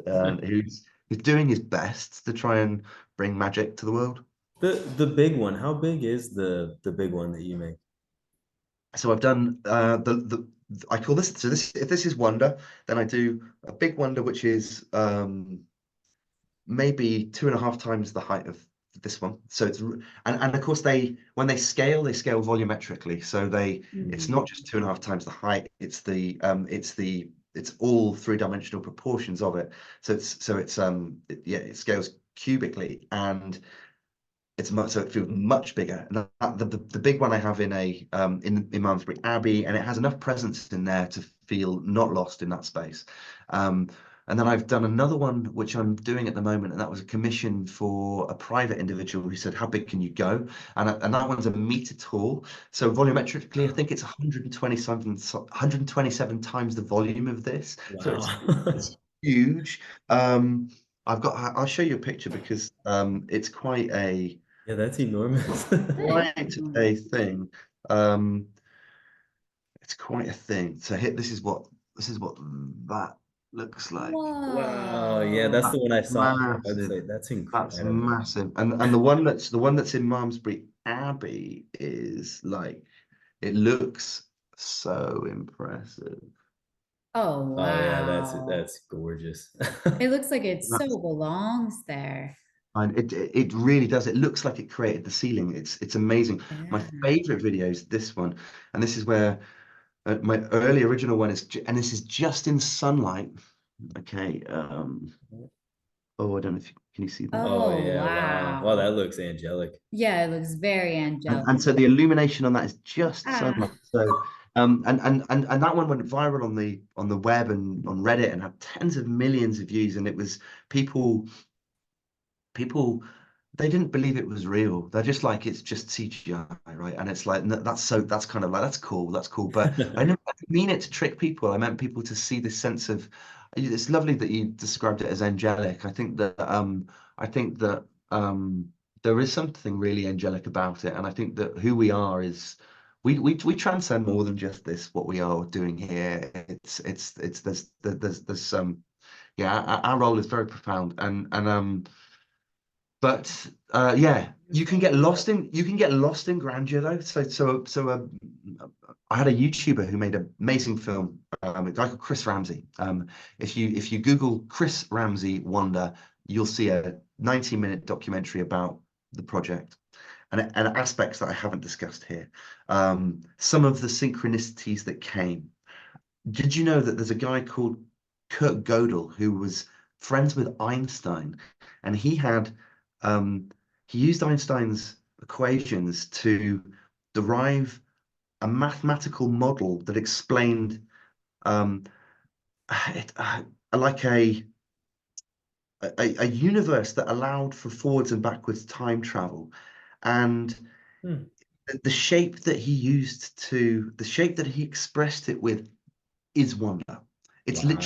He's doing his best to try and bring magic to the world.
The big one. How big is the big one that you make?
So I've done the I call this, so this, if this is Wonder, then I do a big Wonder, which is maybe 2.5 times the height of this one. So it's, and of course when they scale volumetrically. So it's not just 2.5 times the height, it's all three-dimensional proportions of it. So it scales cubically, and so it feels much bigger. And the big one I have in Malmesbury Abbey, and it has enough presence in there to feel not lost in that space. And then I've done another one which I'm doing at the moment, and that was a commission for a private individual who said, "How big can you go?" And that one's a meter tall. So volumetrically, I think it's 127 times the volume of this. So
Wow.
it's huge. I'll show you a picture because it's
Yeah, that's enormous.
quite a thing. Um, it's quite a thing. So this is what that looks like.
Wow. Yeah, that's
Whoa.
the one I
That's
saw on your
massive.
website. That's
That's
incredible.
massive. And the one that's in Malmesbury Abbey is like, it looks so impressive.
Oh,
Oh yeah,
wow.
that's gorgeous.
It looks like it so
That's
belongs there.
And it really does. It looks like it created the ceiling. It's amazing. My
Yeah.
favorite video is this one, and this is where my early original one is, and this is just in sunlight. Okay. Oh, I don't know if can you see that?
Oh
Oh,
yeah, wow. Wow,
wow.
that looks angelic.
Yeah, it looks very
And
angelic.
so the illumination on that is just
Ah,
sunlight. So and that one went viral on the web and on Reddit and had tens of millions of views. And it was people people they didn't believe it was real. They're just like, it's just CGI, right? And it's like, that's kind of like, that's cool. But I didn't mean it to trick people. I meant people to see this sense of, it's lovely that you described it as angelic. I think that there is something really angelic about it. And I think that who we are is, we transcend more than just this, what we are doing here. There's yeah, our role is very profound. But yeah, you can get lost in grandeur though. I had a YouTuber who made an amazing film, a guy called Chris Ramsey. If you Google Chris Ramsey Wonder, you'll see a 90-minute documentary about the project and aspects that I haven't discussed here. Some of the synchronicities that came. Did you know that there's a guy called Kurt Gödel who was friends with Einstein, and um, he used Einstein's equations to derive a mathematical model that explained um, it, like a universe that allowed for forwards and backwards time travel, and
Hmm.
the shape that he expressed it with is wonder. It's the
Wow.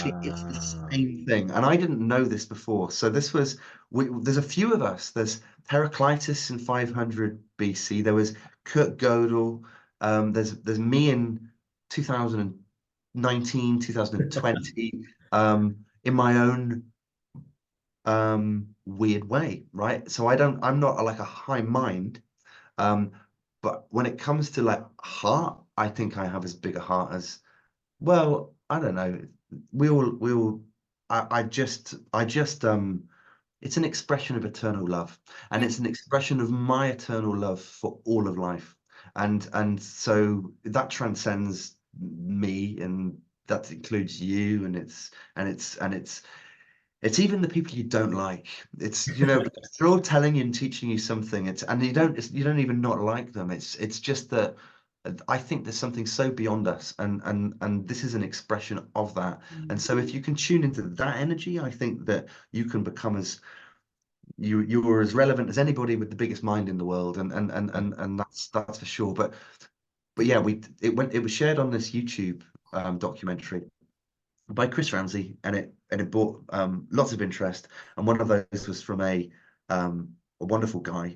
same thing. And I didn't know this before. So there's a few of us. There's Heraclitus in 500 BC. There was Kurt Gödel. There's me in 2019, 2020, in my own weird way, right? So I'm not like a high mind. Um, but when it comes to like heart, I think I have as big a heart as, well, I don't know. We all I just it's an expression of eternal love. And
yeah.
it's an expression of my eternal love for all of life. And so that transcends me, and that includes you, and it's even the people you don't like. It's, they're all telling you and teaching you something. And you don't even not like them. It's just that I think there's something so beyond us, and this is an expression of that. And so if you can tune into that energy, I think that you can become you're as relevant as anybody with the biggest mind in the world, and that's for sure. But yeah, it was shared on this YouTube documentary by Chris Ramsey, and it brought lots of interest. And one of those was from a wonderful guy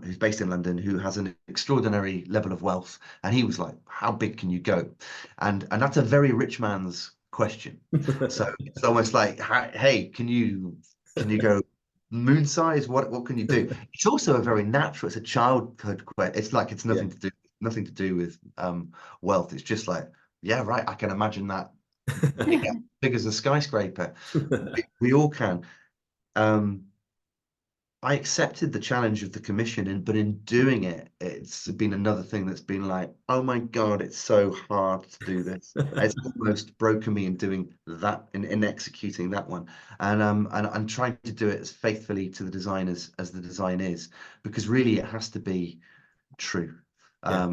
who's based in London, who has an extraordinary level of wealth. And he was like, "How big can you go?" And that's a very rich man's question. So it's almost like, "Hey, can you?" Can you go moon size? What can you do? It's also a very natural. It's a childhood question. It's like it's
Yeah.
nothing to do with wealth. It's just like, yeah, right. I can imagine that big as a skyscraper. We all can. Um, I accepted the challenge of the commission, but in doing it, it's been another thing that's been like, oh my God, it's so hard to do this. It's almost broken me in doing that, in executing that one. And I'm trying to do it as faithfully to the design as the design is, because really it has to be true.
Yeah.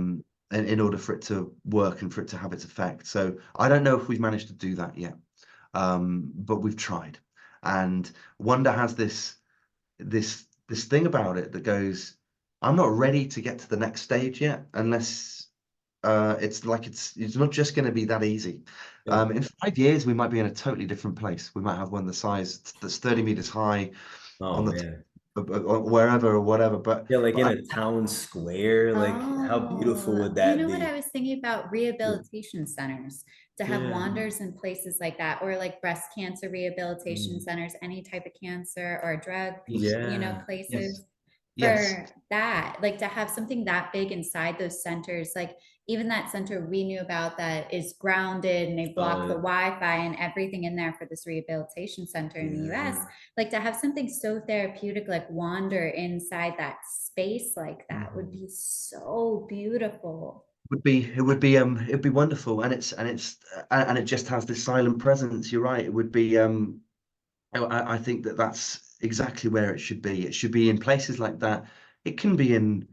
In order for it to work and for it to have its effect. So I don't know if we've managed to do that yet. But we've tried. And Wonder has this thing about it that goes, I'm not ready to get to the next stage yet, unless it's like it's not just going to be that easy.
Yeah.
In 5 years, we might be in a totally different place. We might have one the size that's 30 meters high
Oh
on the
man.
wherever or whatever. But
Yeah, like in
but
a town square, like how beautiful
Oh,
would
you
that
know what
be?
I was thinking about?
Yeah.
Rehabilitation centers, to have
Yeah.
wanders in places like that, or like breast cancer rehabilitation
Mm.
centers, any type of cancer or drug,
Yeah.
yes,
places
yes.
for that, like to have something that big inside those centers, like even that center we knew about that is grounded and they block the
Oh,
Wi-Fi and everything in there for this rehabilitation center in the US,
yeah.
like to have something so therapeutic like wander inside that space like that would
Mhm.
be so beautiful.
It'd be wonderful, and it just has this silent presence. You're right. It would be I think that that's exactly where it should be. It should be in places like that. It can be in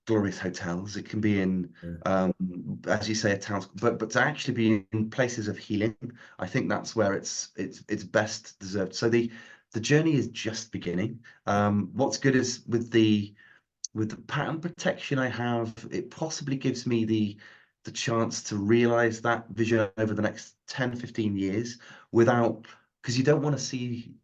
glorious hotels. It can be in,
Yeah.
as you say, a town. But to actually be in places of healing, I think that's where it's best deserved. So the journey is just beginning. What's good is with the pattern protection I have, it possibly gives me the chance to realize that vision over the next 10, 15 years without, because you don't want to see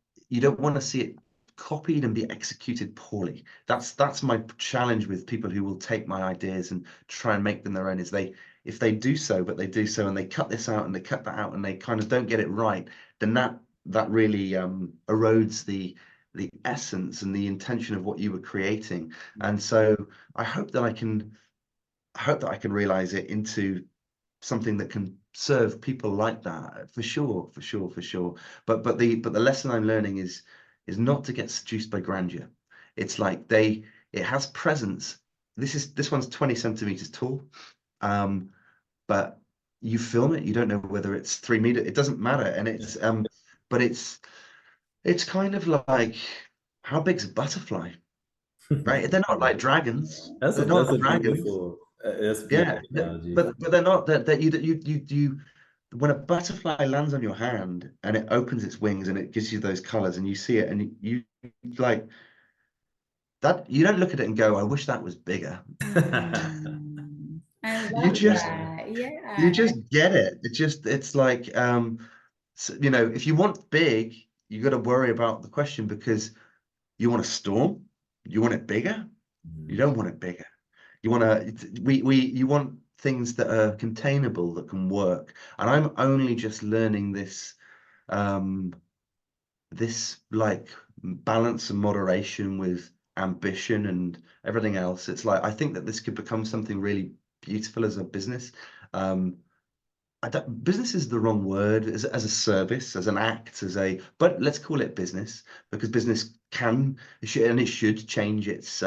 it copied and be executed poorly. That's my challenge with people who will take my ideas and try and make them their own, is they, if they do so, but they do so and they cut this out and they cut that out and they kind of don't get it right, then that really erodes the essence and the intention of what you were creating. And so I hope that I can realize it into something that can serve people like that, for sure, for sure, for sure. But the lesson I'm learning is not to get seduced by grandeur. It's like it has presence. This one's 20 centimeters tall. But you film it, you don't know whether it's 3 meters, it doesn't matter. And but it's kind of like, how big's a butterfly? Right? They're not like dragons. They're not
That's a
dragons.
beautiful that's a
Yeah,
beautiful analogy.
but they're not that you when a butterfly lands on your hand and it opens its wings and it gives you those colors and you see it and you like that, you don't look at it and go, I wish that was bigger.
I
You
love
just
Yeah.
that.
you
Yeah.
just get it. It's like so, if you want big, you got to worry about the question, because you want a storm, you want it bigger, you
Mhm.
don't want it bigger. You want to, you want things that are containable, that can work. And I'm only just learning um, this like balance and moderation with ambition and everything else. It's like, I think that this could become something really beautiful as a business. Um, business is the wrong word, as a service, as an act, but let's call it business, because business it should change its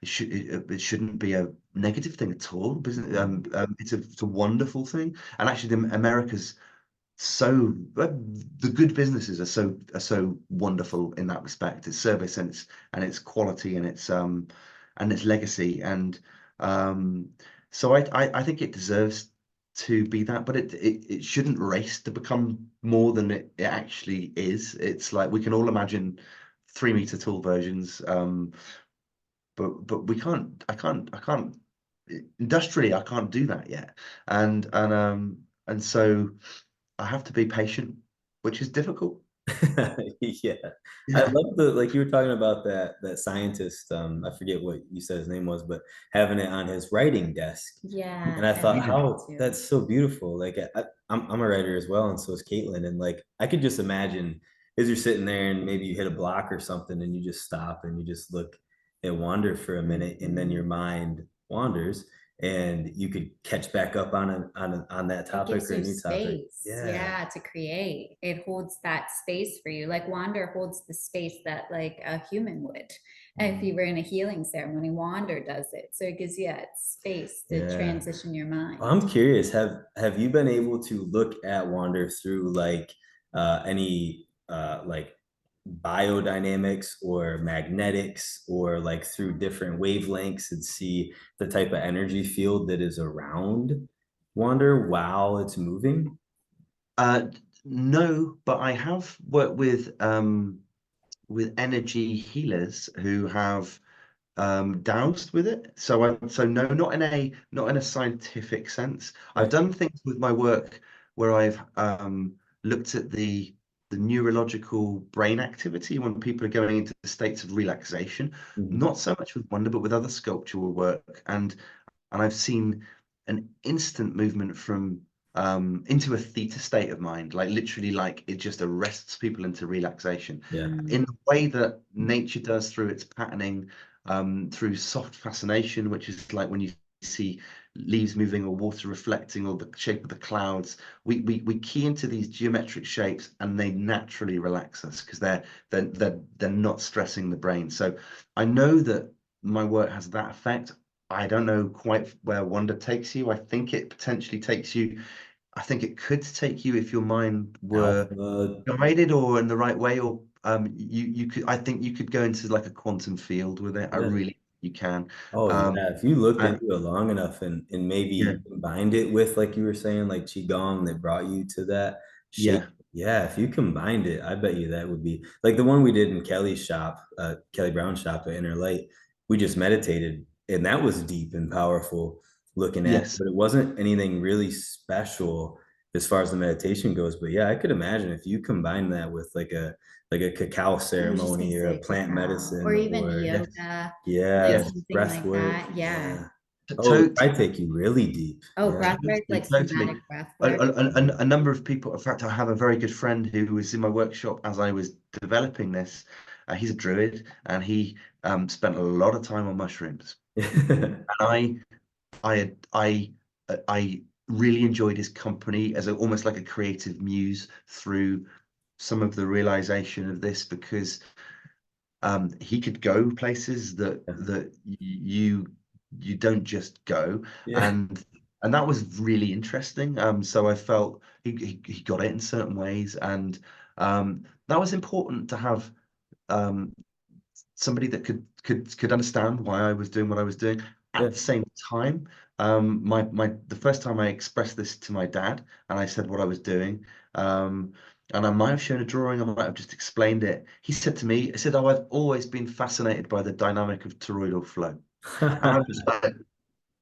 it shouldn't be a negative thing at all. Business it's a wonderful thing. And actually America's so the good businesses are so wonderful in that respect. Its service and its quality and its legacy. And um so I think it deserves to be that, but it shouldn't race to become more than it actually is. It's like, we can all imagine 3 meter tall versions, but we can't I can't industrially, I can't do that yet. And so I have to be patient, which is difficult.
Yeah. I
Yeah.
love the, like you were talking about that scientist, I forget what you said his name was, but having it on his writing desk.
Yeah,
And I
I
thought,
love
Yeah.
that
how
too.
that's so beautiful. Like I'm a writer as well, and so is Caitlin. And like I could just imagine as you're sitting there and maybe you hit a block or something and you just stop and you just look and wander for a minute, and then your mind wanders and you could catch back up on that
It
topic
gives
or a
you
new topic.
space,
Yeah.
yeah, to create. It holds that space for you. Like Wander holds the space that like a human would. And if you were in a healing ceremony, Wander does it. So it gives you that space to
Yeah.
transition your mind.
I'm curious, have you been able to look at wander through like any like biodynamics or magnetics or like through different wavelengths and see the type of energy field that is around wander while it's moving?
Uh, no, but I have worked with energy healers who have doused with it. So no, not in a scientific sense. I've
Yeah.
done things with my work where I've looked at the neurological brain activity when people are going into states of relaxation,
Mhm.
not so much with wonder, but with other sculptural work. And I've seen an instant movement from into a theta state of mind, like literally like it just arrests people into relaxation
Yeah.
in the way that nature does through its patterning, through soft fascination, which is like when you see leaves moving or water reflecting or the shape of the clouds. We key into these geometric shapes and they naturally relax us because they're not stressing the brain. So I know that my work has that effect. I don't know quite where wonder takes you. I think it potentially takes you. I think it could take you if your mind were
Alpha.
guided or in the right way, or you could. I think you could go into like a quantum field with it. I
Yeah.
really you can.
Oh
Um,
yeah, if you looked
I,
into it long enough and
yeah,
maybe combined it with like you were saying, like qigong that brought you to that shape.
yeah,
Yeah, if you combined it, I bet you that would be like the one we did in Kelly's shop, Kelly Brown's shop at Inner Light. We just meditated, and that was deep and powerful looking at it,
yes,
but it wasn't anything really special as far as the meditation goes. But yeah, I could imagine if you combine that with like a cacao
I was just gonna
ceremony or a
say
plant
cacao or
medicine
even
or
yes,
yoga, like
yeah,
yes.
something
breath
like
work.
that. Yeah.
Yeah.
To,
Oh, it
to,
would probably take you really deep.
Oh,
Yeah.
breath work,
Totally,
like
totally.
somatic breath
A,
work.
a number of people, in fact, I have a very good friend who was in my workshop as I was developing this. He's a druid and he spent a lot of time on mushrooms. And I really enjoyed his company as almost like a creative muse through some of the realization of this because he could go places that you don't just go,
Yeah.
and that was really interesting. So I felt he got it in certain ways, and that was important to have um, somebody that could understand why I was doing what I was doing. At
Yeah.
the same time, my the first time I expressed this to my dad and I said what I was doing, and I might have shown a drawing, I might have just explained it. He said to me, he said, "Oh, I've always been fascinated by the dynamic of toroidal flow." And I was like,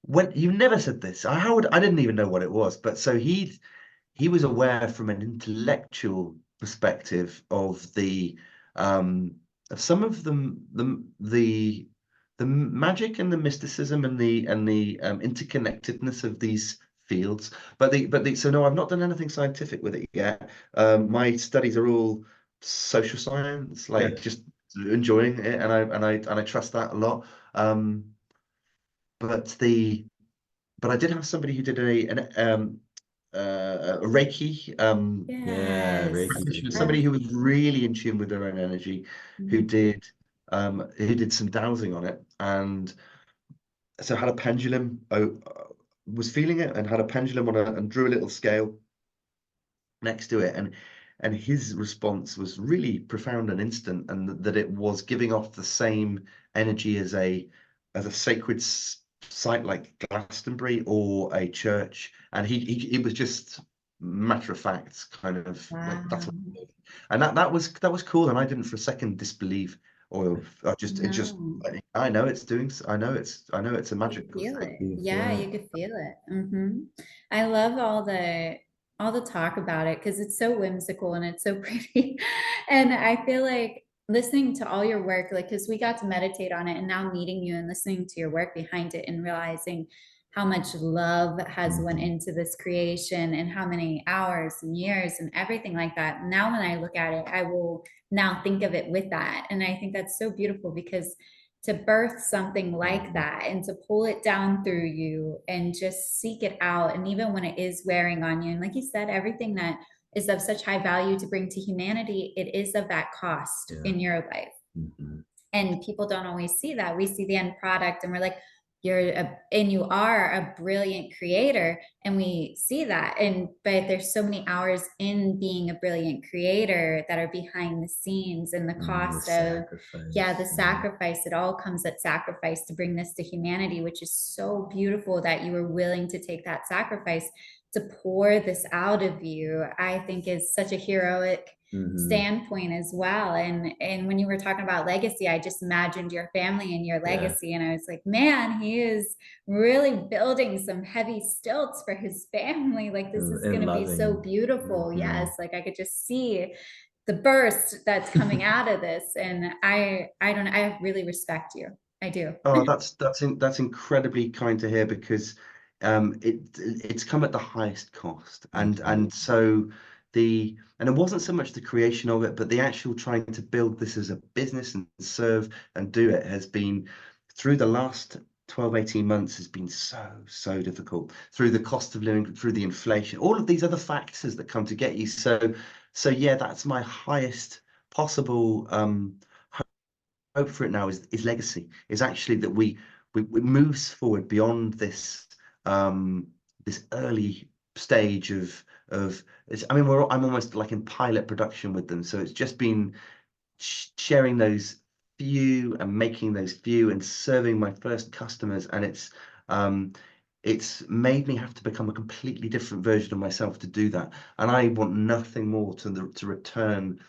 "When you never said this, how would I didn't even know what it was." But so he was aware from an intellectual perspective of the of some of the magic and the mysticism and the interconnectedness of these fields. But the so no, I've not done anything scientific with it yet. My studies are all social science,
Yeah.
like just enjoying it, and I trust that a lot. Um, but the but I did have somebody who did a Reiki
Yeah.
Yes.
Reiki's
practitioner, somebody who
incredible.
was really in tune with their own energy, who
Mhm.
did some dowsing on it, and so had a pendulum. Was feeling it and had a pendulum on it and drew a little scale next to it, and his response was really profound and instant, and that it was giving off the same energy as a sacred site like Glastonbury or a church, and he it was just matter of fact, kind of like that's
Wow.
what, and that was cool, and I didn't for a second disbelieve, or I just it just
No.
I know it's doing I know it's a
You could
magical
feel
thing.
it. Yeah,
Yeah.
you could feel it. I love all the talk about it because it's so whimsical and it's so pretty. And I feel like listening to all your work, like because we got to meditate on it and now meeting you and listening to your work behind it and realizing how much love has went into this creation and how many hours and years and everything like that. Now, when I look at it, I will now think of it with that. And I think that's so beautiful, because to birth something like that and to pull it down through you and just seek it out. And even when it is wearing on you, and like you said, everything that is of such high value to bring to humanity, it is of that cost in your life. And people don't always see that. We see the end product and we're like, you are a brilliant creator, and we see that. But there's so many hours in being a brilliant creator that are behind the scenes, and the cost of the sacrifice. It all comes at sacrifice to bring this to humanity, which is so beautiful that you were willing to take that sacrifice to pour this out of you. I think is such a heroic standpoint as well. And when you were talking about legacy, I just imagined your family and your legacy, and I was like, man, he is really building some heavy stilts for his family. Like, this is going to be so beautiful. Yes, like I could just see the burst that's coming out of this, and I don't know, I really respect you. I do.
Oh, that's incredibly kind to hear, because it's come at the highest cost, and so and it wasn't so much the creation of it, but the actual trying to build this as a business and serve and do it has been, through the last 12-18 months, has been so difficult, through the cost of living, through the inflation, all of these other factors that come to get you. So yeah, that's my highest possible hope for it now, is legacy, is actually that we moves forward beyond this this early stage of I mean, I'm almost like in pilot production with them, so it's just been sharing those few and making those few and serving my first customers, and it's made me have to become a completely different version of myself to do that, and I want nothing more to return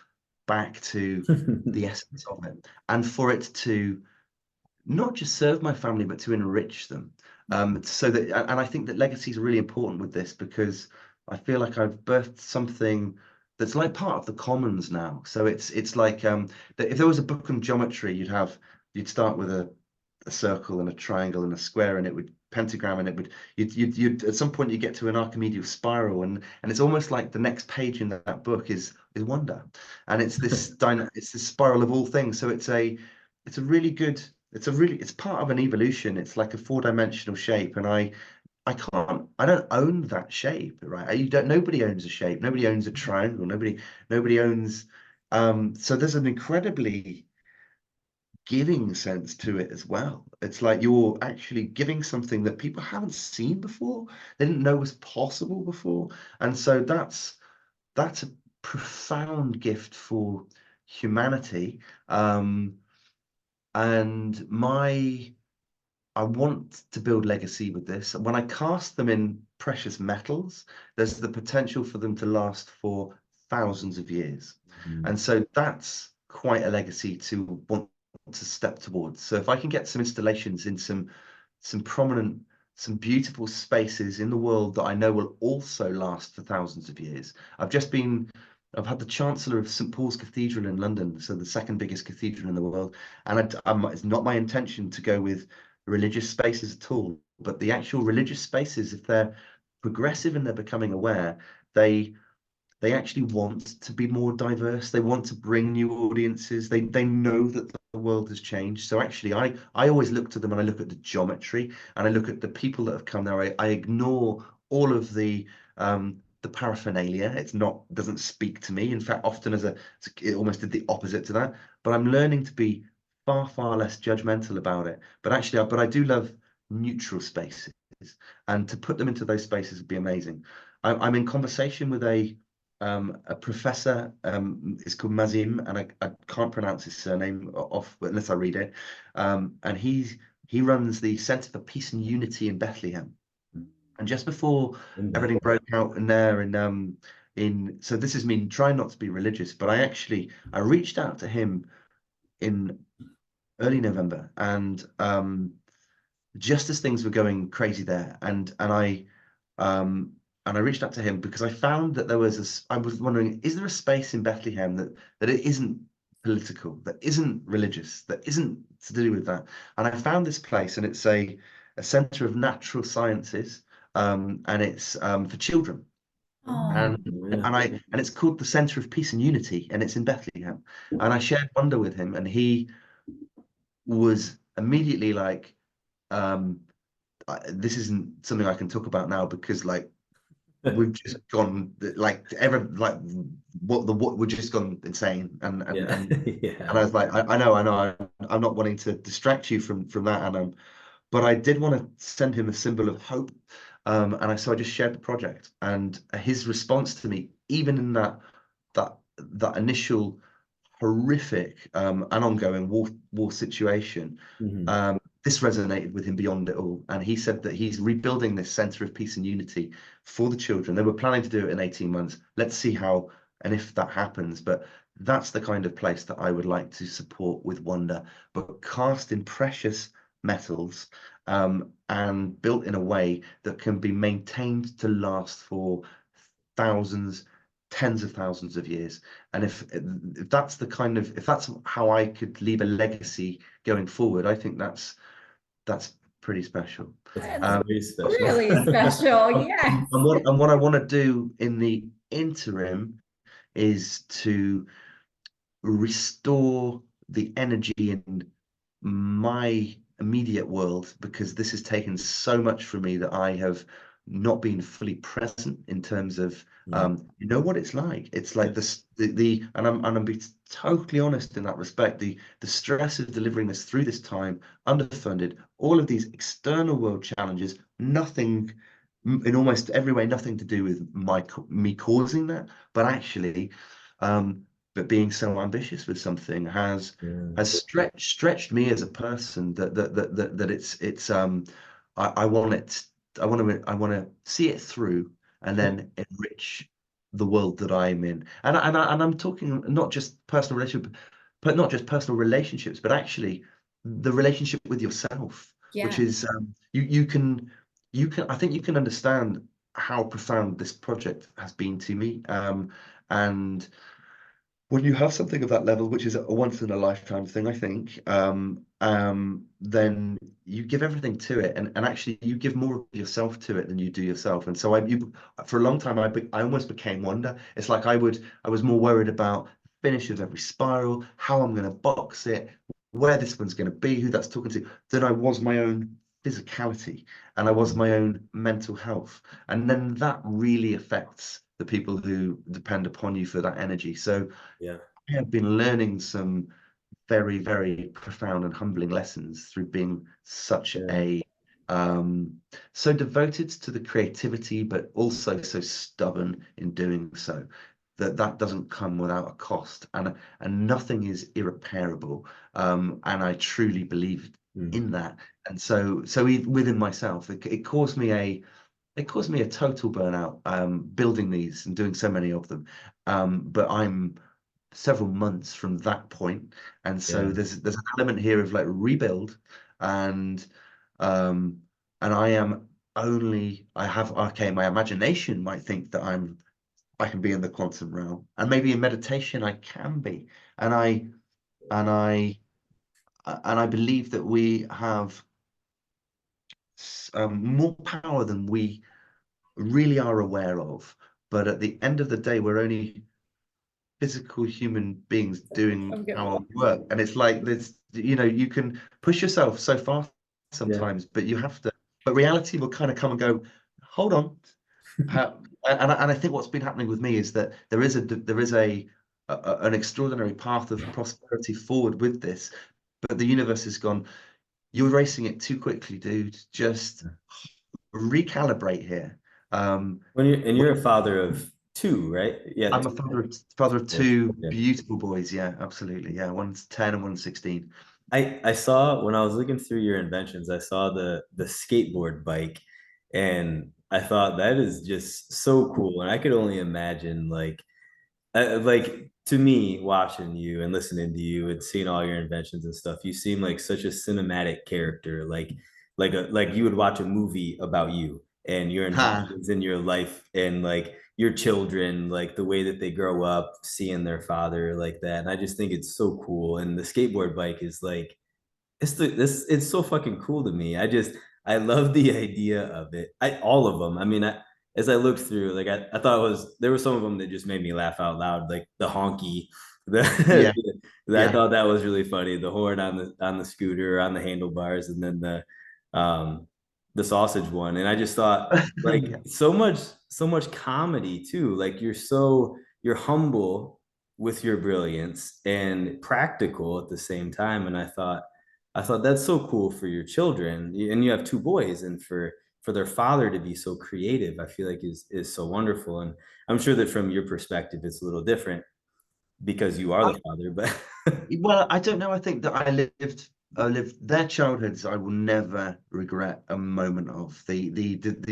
back to the essence of it, and for it to not just serve my family, but to enrich them. So that, and I think that legacy is really important with this, because I feel like I've birthed something that's like part of the commons now. So it's like that if there was a book on geometry, you'd start with a circle and a triangle and a square, and it would pentagram, and it would you'd at some point you get to an Archimedean spiral, and it's almost like the next page in that book is wonder, and it's this it's this spiral of all things. So it's a really good, it's part of an evolution. It's like a 4-dimensional shape, and I don't own that shape, right? Nobody owns a shape, nobody owns a triangle, nobody owns so there's an incredibly giving sense to it as well. It's like you're actually giving something that people haven't seen before, they didn't know was possible before. And so that's a profound gift for humanity. And I want to build legacy with this. When I cast them in precious metals, there's the potential for them to last for thousands of years. And so that's quite a legacy to want to step towards. So if I can get some installations in some prominent, some beautiful spaces in the world that I know will also last for thousands of years. I've had the Chancellor of St. Paul's Cathedral in London, so the second biggest cathedral in the world. And it's not my intention to go with religious spaces at all, but the actual religious spaces, if they're progressive and they're becoming aware, they actually want to be more diverse. They want to bring new audiences. They know that the world has changed. So actually, I always look to them, and I look at the geometry, and I look at the people that have come there. I ignore all of the paraphernalia. Doesn't speak to me. In fact, often it almost did the opposite to that. But I'm learning to be far less judgmental about it. But actually, I do love neutral spaces, and to put them into those spaces would be amazing. I'm in conversation with a professor, is called Mazim, and I can't pronounce his surname off unless I read it. And he runs the Centre for Peace and Unity in Bethlehem. And just before everything broke out in there, so this is me trying not to be religious, but I reached out to him in early November, and just as things were going crazy there, and I reached out to him because I found that I was wondering, is there a space in Bethlehem that it isn't political, that isn't religious, that isn't to do with that? And I found this place, and it's a a center of natural sciences, and it's for children.
Oh,
And it's called the Center of Peace and Unity, and it's in Bethlehem. And I shared wonder with him, and he was immediately like, "This isn't something I can talk about now because like we've just gone what we've just gone insane." And I was like, I know, I'm not wanting to distract you from that, and but I did want to send him a symbol of hope. So I just shared the project, and his response to me, even in that initial horrific and ongoing war situation,
Mhm.
this resonated with him beyond it all. And he said that he's rebuilding this center of peace and unity for the children. They were planning to do it in 18 months. Let's see how and if that happens. But that's the kind of place that I would like to support with Wonder, but cast in precious metals, and built in a way that can be maintained to last for thousands, tens of thousands of years. And if that's the kind of if that's how I could leave a legacy going forward, I think that's pretty special.
that's
Um,
Very special.
really special. Yes.
and what I want to do in the interim is to restore the energy in my immediate world, because this has taken so much from me that I have not been fully present in terms of you know what it's like. It's like this the and I'm being totally honest in that respect. The stress of delivering this through this time, underfunded, all of these external world challenges, nothing in almost every way, nothing to do with me causing that, but actually but being so ambitious with something has stretched me as a person that I want it I want to see it through and then enrich the world that I'm in. And I'm talking not just personal relationship, but not just personal relationships, but actually the relationship with yourself, which
Yeah.
is you can I think you can understand how profound this project has been to me. And when you have something of that level, which is a once in a lifetime thing, I think, then you give everything to it, and actually you give more of yourself to it than you do yourself. And so for a long time, I almost became Wonder. It's like I was more worried about finish of every spiral, how I'm going to box it, where this one's going to be, who that's talking to, than I was my own physicality, and I was my own mental health. And then that really affects the people who depend upon you for that energy. So
Yeah.
I have been learning some very, very profound and humbling lessons through being such
Yeah.
a so devoted to the creativity, but also so stubborn in doing so. That doesn't come without a cost, and nothing is irreparable. And I truly believe
Mm.
in that. And within myself, it caused me a total burnout, building these and doing so many of them. But I'm several months from that point, and so
Yeah.
there's an element here of like rebuild, and um, and I have okay. My imagination might think that I can be in the quantum realm, and maybe in meditation I can be, and and I I believe that we have more power than we really are aware of. But at the end of the day, we're only physical human beings doing
I'm good.
our work. And it's like this, you can push yourself so far
Yeah.
sometimes, but but reality will kind of come and go, hold on. And I think what's been happening with me is that there is an extraordinary path of prosperity forward with this, but the universe has gone, you're racing it too quickly, dude. Just recalibrate here.
You're a father of two, right? Yeah.
I'm a father of two
Okay.
beautiful boys. Yeah, absolutely. Yeah, one's 10 and one's 16.
I saw when I was looking through your inventions, I saw the skateboard bike, and I thought that is just so cool. And I could only imagine like to me watching you and listening to you and seeing all your inventions and stuff, you seem like such a cinematic character, like you would watch a movie about you and your
Ha.
inventions in your life and like your children, like the way that they grow up seeing their father like that. And I just think it's so cool. And the skateboard bike is like it's so fucking cool to me. I love the idea of it. All of them. I mean, as I looked through, like I thought it was there were some of them that just made me laugh out loud, like the honky.
Yeah,
I
yeah.
thought that was really funny. The horn on the scooter, on the handlebars, and then um the sausage one. And I just thought like
Yeah.
so much comedy too. Like you're humble with your brilliance and practical at the same time. And I thought that's so cool for your children. And you have two boys, and for their father to be so creative, I feel like is so wonderful. And I'm sure that from your perspective, it's a little different because you are the father, but
Well, I don't know. I think that I lived their childhoods. I will never regret a moment of the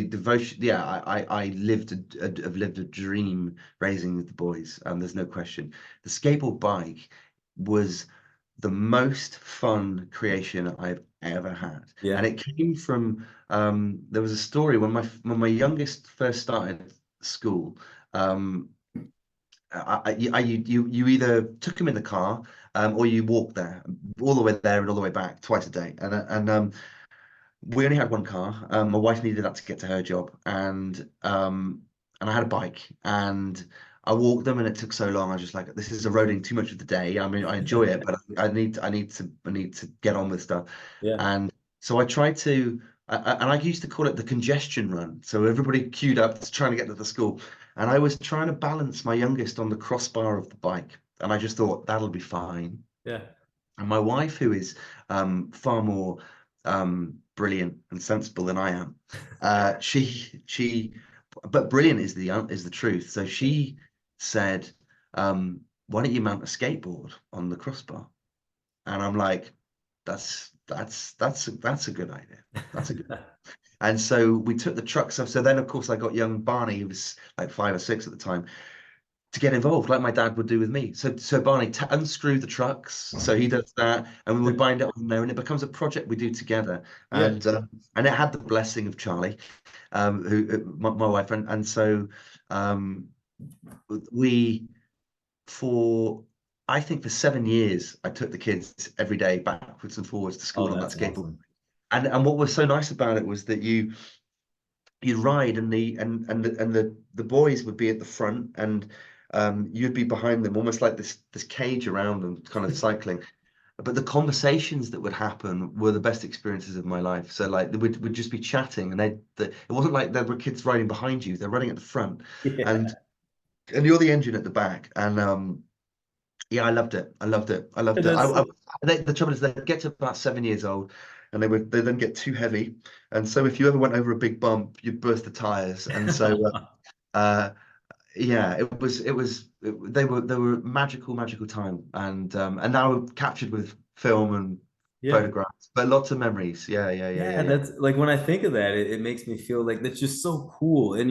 devotion. Yeah, I lived have lived a dream raising the boys, and there's no question. The skateboard bike was the most fun creation I've ever had,
yeah,
and it came from there was a story when my youngest first started school. Um, you either took him in the car or you walked there all the way there and all the way back twice a day. And we only had one car. My wife needed that to get to her job, and I had a bike, and I walked them, and it took so long. I was just like, this is eroding too much of the day. I mean, I enjoy it, but I need to get on with stuff.
yeah,
And so I tried to, and I used to call it the congestion run. So everybody queued up trying to get to the school, and I was trying to balance my youngest on the crossbar of the bike, and I just thought that'll be fine.
yeah.
And my wife, who is far more brilliant and sensible than I am, but brilliant is the truth. So she said, "Why don't you mount a skateboard on the crossbar?" And I'm like, that's a good idea. That's a good." And so we took the trucks up. So then, of course, I got young Barney, who was like 5 or 6 at the time, to get involved, like my dad would do with me. So Barney, unscrew the trucks. So he does that, and we would bind it on there, and it becomes a project we do together.
Yeah.
And it had the blessing of Charlie, who my wife, and so um, we for I think for 7 years I took the kids every day backwards and forwards to
Oh,
school on that
that's
skateboard.
awesome.
And what was so nice about it was that you'd ride and the boys would be at the front and you'd be behind them almost like this cage around them kind of cycling, but the conversations that would happen were the best experiences of my life. So like they would just be chatting, and it wasn't like there were kids riding behind you, they're running at the front,
Yeah.
and you're the engine at the back. And yeah, I loved it. I loved it. I loved it.
That's
The trouble is, they get to about 7 years old, and they then get too heavy. And so, if you ever went over a big bump, you'd burst the tires. And so, uh, yeah, they were magical time, and now captured with film and
yeah.
photographs, but lots of memories. Yeah, yeah, yeah, yeah,
Yeah,
yeah.
that's like when I think of that, it makes me feel like that's just so cool. And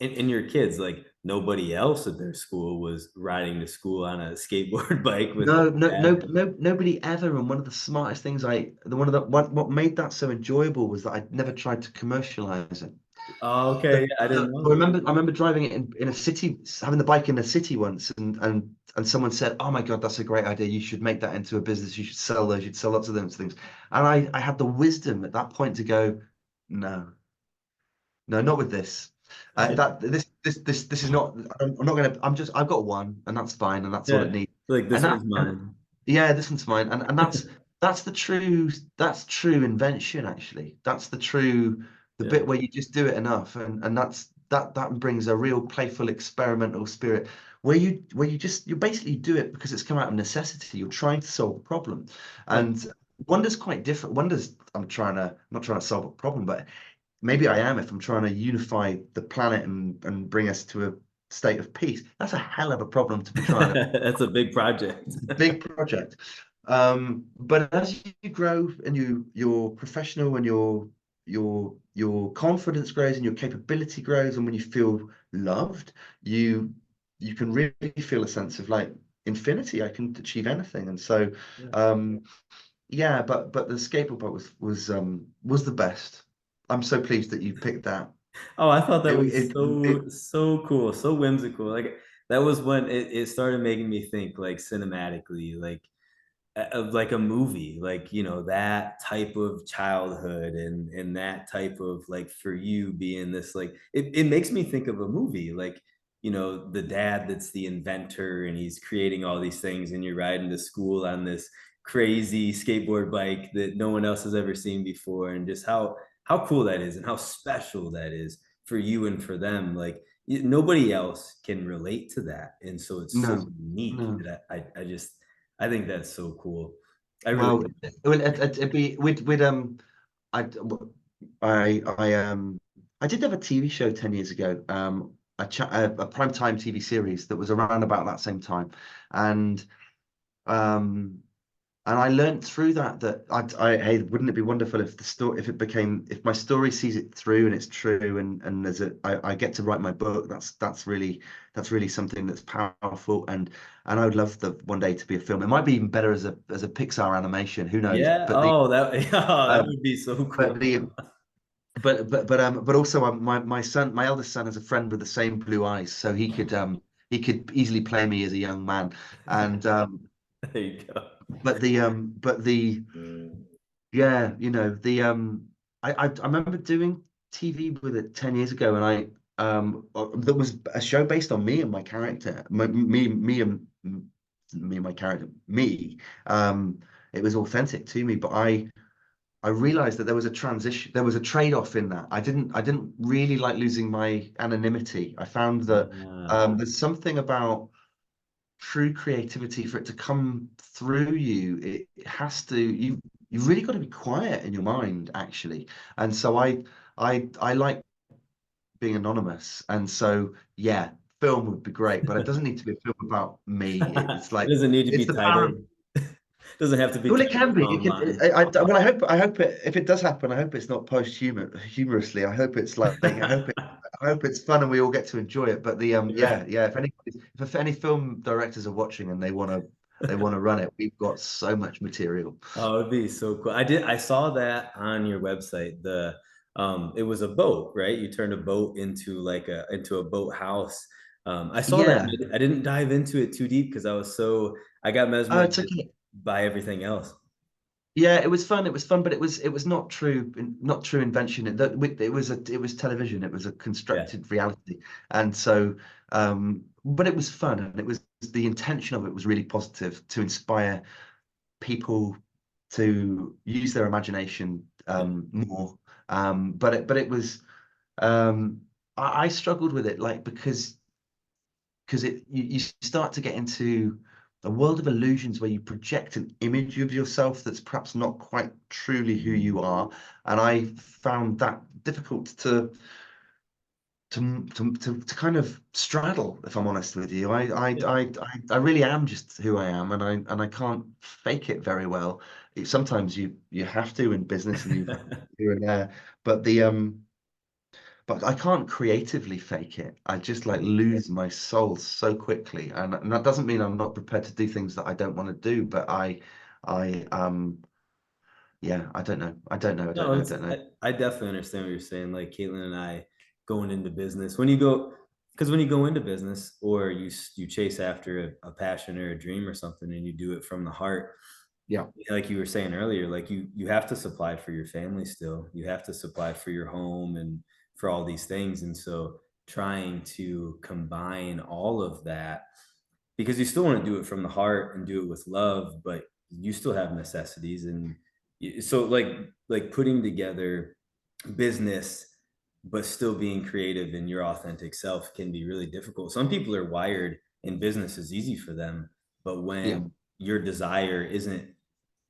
in your kids, like nobody else at their school was riding to school on a skateboard bike with
No, no, no,
dad.
no, nobody ever. And one of the smartest things the one of the what made that so enjoyable was that I never tried to commercialize it.
Oh,
So,
okay. Yeah, I didn't know
I
that.
remember driving it in a city, having the bike in a city once, and someone said, "Oh my God, that's a great idea. You should make that into a business. You should sell those. You'd sell lots of those things." And I had the wisdom at that point to go, "No, no, not with this. That this is not. I'm not gonna. I've got one, and that's fine, and that's all it
Yeah.
needs."
Like
And
this
that
one's
and
mine.
yeah, this one's mine, and that's true invention actually. That's the
Yeah.
bit where you just do it enough, and that brings a real playful experimental spirit where you basically do it because it's come out of necessity. You're trying to solve a problem,
Yeah.
and wonder's quite different. Wonder's I'm not trying to solve a problem, but maybe I am if I'm trying to unify the planet and bring us to a state of peace. That's a hell of a problem to be trying to.
That's a big project.
It's a big project. But as you grow and you're professional and your confidence grows and your capability grows, and when you feel loved, you you can really feel a sense of like infinity. I can achieve anything. And so
Yeah.
yeah, but the skateboard bike was the best. I'm so pleased that you picked that.
Oh, I thought that was
It
so cool, so whimsical. Like that was when it started making me think like cinematically, like of like a movie, like, you know, that type of childhood and that type of like for you being this like it makes me think of a movie like, you know, the dad that's the inventor and he's creating all these things and you're riding to school on this crazy skateboard bike that no one else has ever seen before, and just how cool that is and how special that is for you and for them. Like nobody else can relate to that, and so it's so
No,
unique
no.
that I just I think that's so cool. I really
Well, it'd be we'd I I did have a TV show 10 years ago, a primetime TV series that was around about that same time, and um and I learned through that hey, wouldn't it be wonderful if the story, if my story sees it through and it's true, and I get to write my book. That's really something that's powerful, and I would love the one day to be a film. It might be even better as a Pixar animation. Who knows?
yeah. Oh, that oh, that
Um,
would be so
but
cool.
the but also my son, my eldest son has a friend with the same blue eyes, so he could easily play me as a young man, and
There you go.
but the
Mm.
yeah, you know, I remember doing TV with it 10 years ago, and there was a show based on me and my character, me and my character, me. It was authentic to me, but I realized that there was a transition, there was a trade-off in that. I didn't really like losing my anonymity. I found that
Yeah.
there's something about true creativity, for it to come through you, it has to, you've really got to be quiet in your mind, actually. And so I like being anonymous, and so yeah, film would be great, but it doesn't need to be a film about me. It's
It
like,
doesn't need to
it's
be
the power of,
titled. Doesn't have to be
well, it
titled
can be. It can.
online.
Well, I hope it. If it does happen, I hope it's not humorously. I hope it's like. I hope it's fun and we all get to enjoy it. But yeah, yeah. If any film directors are watching and they want to run it, we've got so much material.
Oh, it'd be so cool. I saw that on your website. It was a boat, right? You turned a boat into like into a boat house. I saw that.
Yeah.
I didn't dive into it too deep because I got
Oh,
mesmerized
it's okay.
by everything else.
Yeah, it was fun. It was fun, but it was not true invention. It was television. It was a
Yeah.
constructed reality, and so but it was fun, and it was, the intention of it was really positive, to inspire people to use their imagination
Yeah.
more. But it was um, I struggled with it, like, because you start to get into a world of illusions where you project an image of yourself that's perhaps not quite truly who you are, and I found that difficult to kind of straddle, if I'm honest with you. I really am just who I am, and I can't fake it very well. Sometimes you have to in business, and you here and there, but but I can't creatively fake it. I just like lose my soul so quickly, and that doesn't mean I'm not prepared to do things that I don't want to do. But I yeah, I don't know.
No,
I don't know.
I definitely understand what you're saying. Like Caitlin and I going into business, when you go, because when you go into business or you chase after a passion or a dream or something and you do it from the heart,
Yeah,
like you were saying earlier, like you have to supply for your family still. You have to supply for your home and for all these things. And so trying to combine all of that, because you still want to do it from the heart and do it with love, but you still have necessities. And so like putting together business but still being creative in your authentic self can be really difficult. Some people are wired and business is easy for them, but
yeah.
when your desire isn't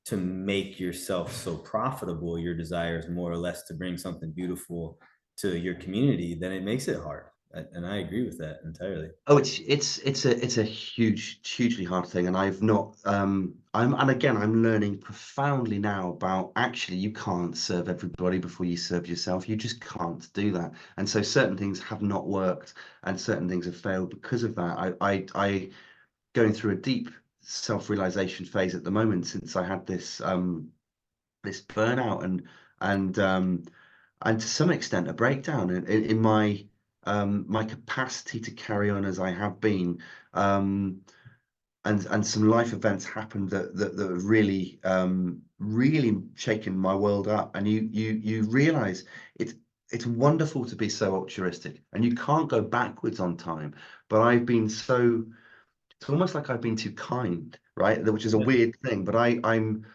to make yourself so profitable, your desire is more or less to bring something beautiful to your community, then it makes it hard. And I agree with that entirely.
Oh, it's a hugely hard thing, and I've not and again, I'm learning profoundly now about, actually, you can't serve everybody before you serve yourself. You just can't do that, and so certain things have not worked, and certain things have failed because of that. I going through a deep self-realization phase at the moment, since I had this burnout, and and to some extent a breakdown in my my capacity to carry on as I have been. Um, and some life events happened that really really shaken my world up, and you realize it's wonderful to be so altruistic, and you can't go backwards on time. But it's almost like I've been too kind, right? Which is a weird thing, but I'm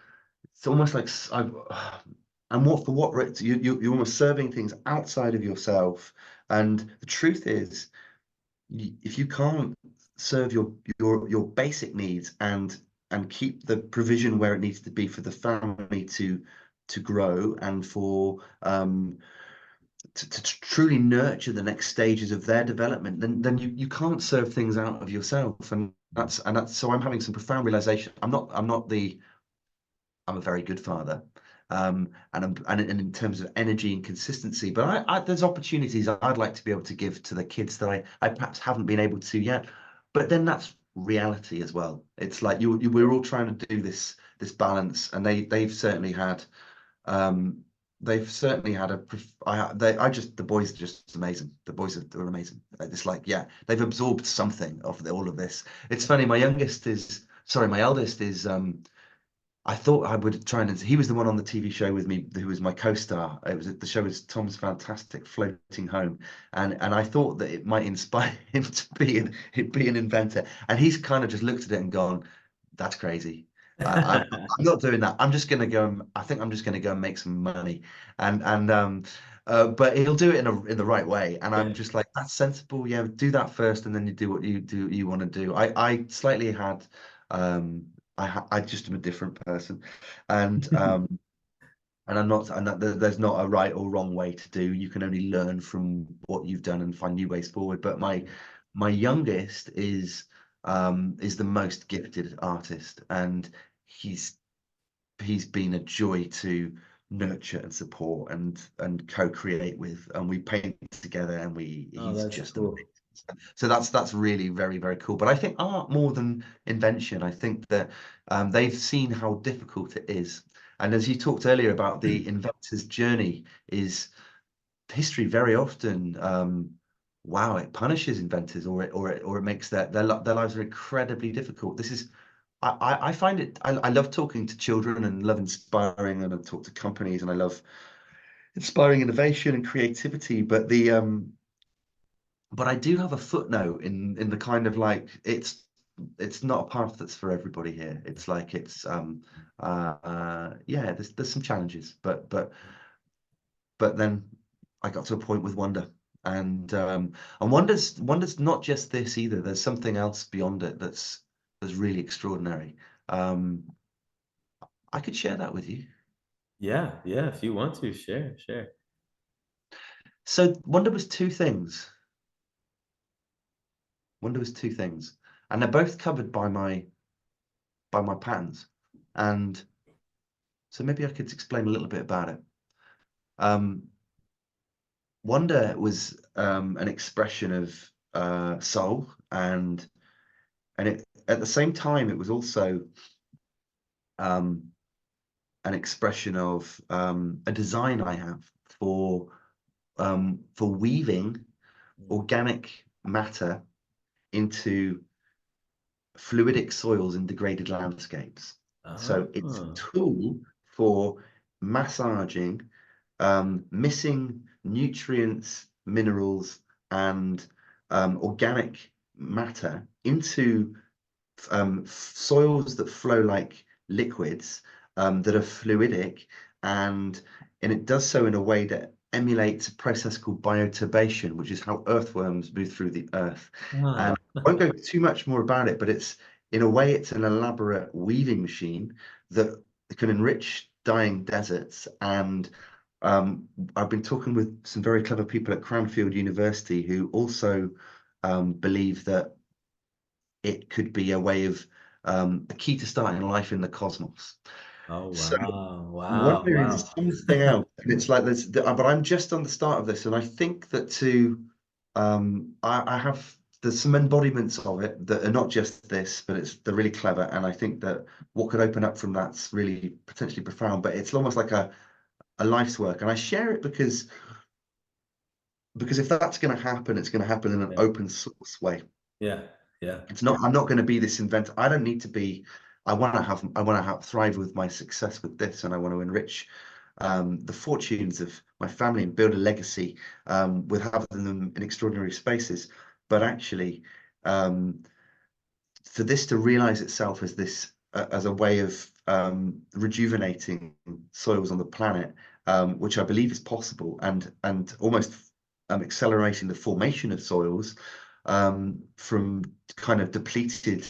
it's almost like and what for what you're almost serving things outside of yourself. And the truth is, if you can't serve your basic needs and keep the provision where it needs to be for the family to grow, and for to truly nurture the next stages of their development, then you can't serve things out of yourself. And that's so I'm having some profound realization. I'm a very good father, and in terms of energy and consistency. But there's opportunities I'd like to be able to give to the kids that I perhaps haven't been able to yet. But then that's reality as well. It's like we're all trying to do this balance, and um, they've certainly had the boys are just amazing. The boys are amazing. It's like, yeah, they've absorbed something of all of this. It's funny. My eldest is I thought I would try and. He was the one on the TV show with me who was my co-star. The show was Tom's Fantastic Floating Home, and I thought that it might inspire him to be an inventor. And he's kind of just looked at it and gone, "That's crazy. I'm not doing that. I'm just going to go. I think I'm just going to go and make some money." But he'll do it in the right way. And I'm just like, "That's sensible. Yeah, do that first, and then you do what you want to do." I slightly had. I just am a different person, and and I'm not, and there's not a right or wrong way to do. You can only learn from what you've done and find new ways forward. But my youngest is the most gifted artist, and he's been a joy to nurture and support and co-create with, and we paint together, and
Oh,
he's
that's
just
cool.
amazing. So that's really very, very cool. But I think art, more than invention, I think that they've seen how difficult it is. And as you talked earlier about the inventor's journey, is history very often, wow, it punishes inventors, or it makes their lives are incredibly difficult. This is I find it, I love talking to children, and love inspiring, and I talk to companies, and I love inspiring innovation and creativity. But I do have a footnote in the kind of like, it's not a path that's for everybody here. It's like yeah, there's some challenges, but then I got to a point with Wonder, and Wonder's not just this either. There's something else beyond it that's really extraordinary. Um, I could share that with you.
Yeah, yeah. If you want to share, share.
So Wonder was two things. Wonder was two things, and they're both covered by my patterns. And so maybe I could explain a little bit about it. Um, Wonder was an expression of soul, and it, at the same time, it was also um, an expression of a design I have for weaving organic matter into fluidic soils in degraded landscapes. So it's a
Oh,
tool for massaging missing nutrients, minerals, and organic matter into soils that flow like liquids, that are fluidic, and it does so in a way that emulates a process called bioturbation, which is how earthworms move through the earth. And
ah.
I won't go too much more about it, but it's, in a way, it's an elaborate weaving machine that can enrich dying deserts. And I've been talking with some very clever people at Cranfield University who also believe that it could be a way of a key to starting life in the cosmos.
Oh,
So
wow, wow,
wonder is
wow.
something else, and it's like this. But I'm just on the start of this, and I think that I have, there's some embodiments of it that are not just this, but they're really clever, and I think that what could open up from that's really potentially profound. But it's almost like a life's work, and I share it because if that's going to happen, it's going to happen in an
Yeah,
open source way.
yeah. Yeah.
It's not, I'm not going to be this inventor. I don't need to be, I want to have thrive with my success with this, and I want to enrich the fortunes of my family and build a legacy with having them in extraordinary spaces. But actually, um, for this to realize itself as this as a way of rejuvenating soils on the planet, which I believe is possible, and almost accelerating the formation of soils from kind of depleted,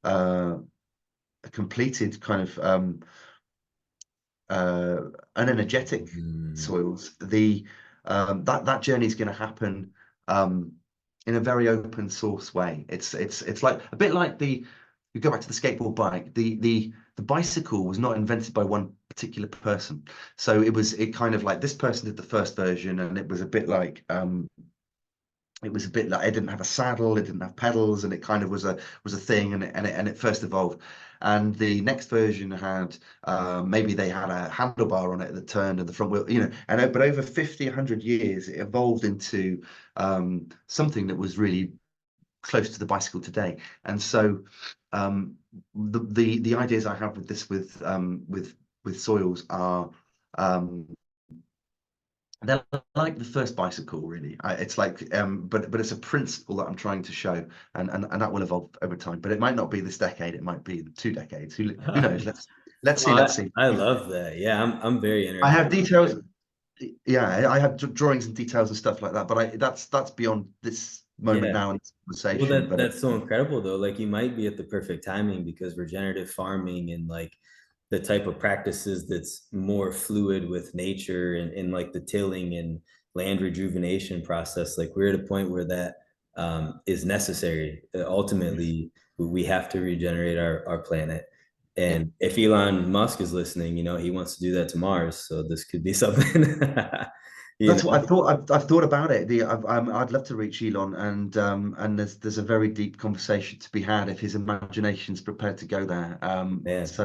uh, completed kind of unenergetic
Mm.
soils. The that journey is going to happen in a very open source way. It's like a bit like the, you go back to the skateboard bike. The bicycle was not invented by one particular person. So it kind of like this person did the first version, and it was a bit like it didn't have a saddle, it didn't have pedals, and it kind of was a thing, and it first evolved. And the next version had maybe they had a handlebar on it that turned, and the front wheel, and but over 50, 100 years, it evolved into something that was really close to the bicycle today. And so the ideas I have with this with soils are they're like the first bicycle, really. It's like, but it's a principle that I'm trying to show, and that will evolve over time. But it might not be this decade; it might be 2 decades. Who knows? Let's see.
Oh,
Let's see.
I love that. Yeah, I'm very
I
interested.
have details. Yeah, I have drawings and details and stuff like that. But that's beyond this moment
Yeah.
now in this
Well,
conversation. But
that's so incredible though. Like you might be at the perfect timing because regenerative farming and like the type of practices that's more fluid with nature and like the tilling and land rejuvenation process, like we're at a point where that is necessary. Ultimately, we have to regenerate our planet.
yeah.
And if Elon Musk is listening, he wants to do that to Mars. So this could be something, you
That's what
know.
I thought. I've thought about it. I'd love to reach Elon, and there's a very deep conversation to be had if his imagination's prepared to go there.
Man.
So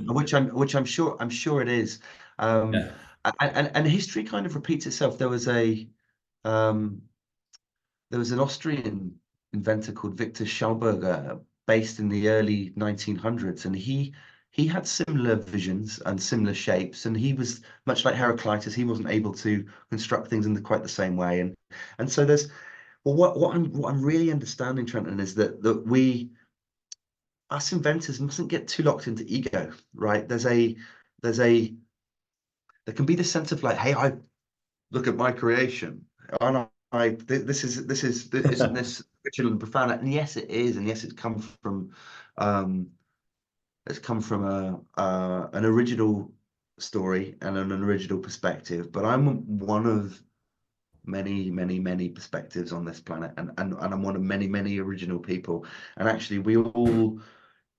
which I'm sure it is. Um,
Yeah.
and history kind of repeats itself. Um, there was an Austrian inventor called Victor Schauberger, based in the early 1900s, and he had similar visions and similar shapes, and he was much like Heraclitus. He wasn't able to construct things in quite the same way, and so there's well, what I'm really understanding, Trenton, is that we, us inventors, mustn't get too locked into ego, right? There's a there can be this sense of like, hey, I look at my creation. And isn't this original and profound? And yes, it is. And yes, um, it's come from an original story and an original perspective. But I'm one of many, many, many perspectives on this planet, and I'm one of many, many original people. And actually, we all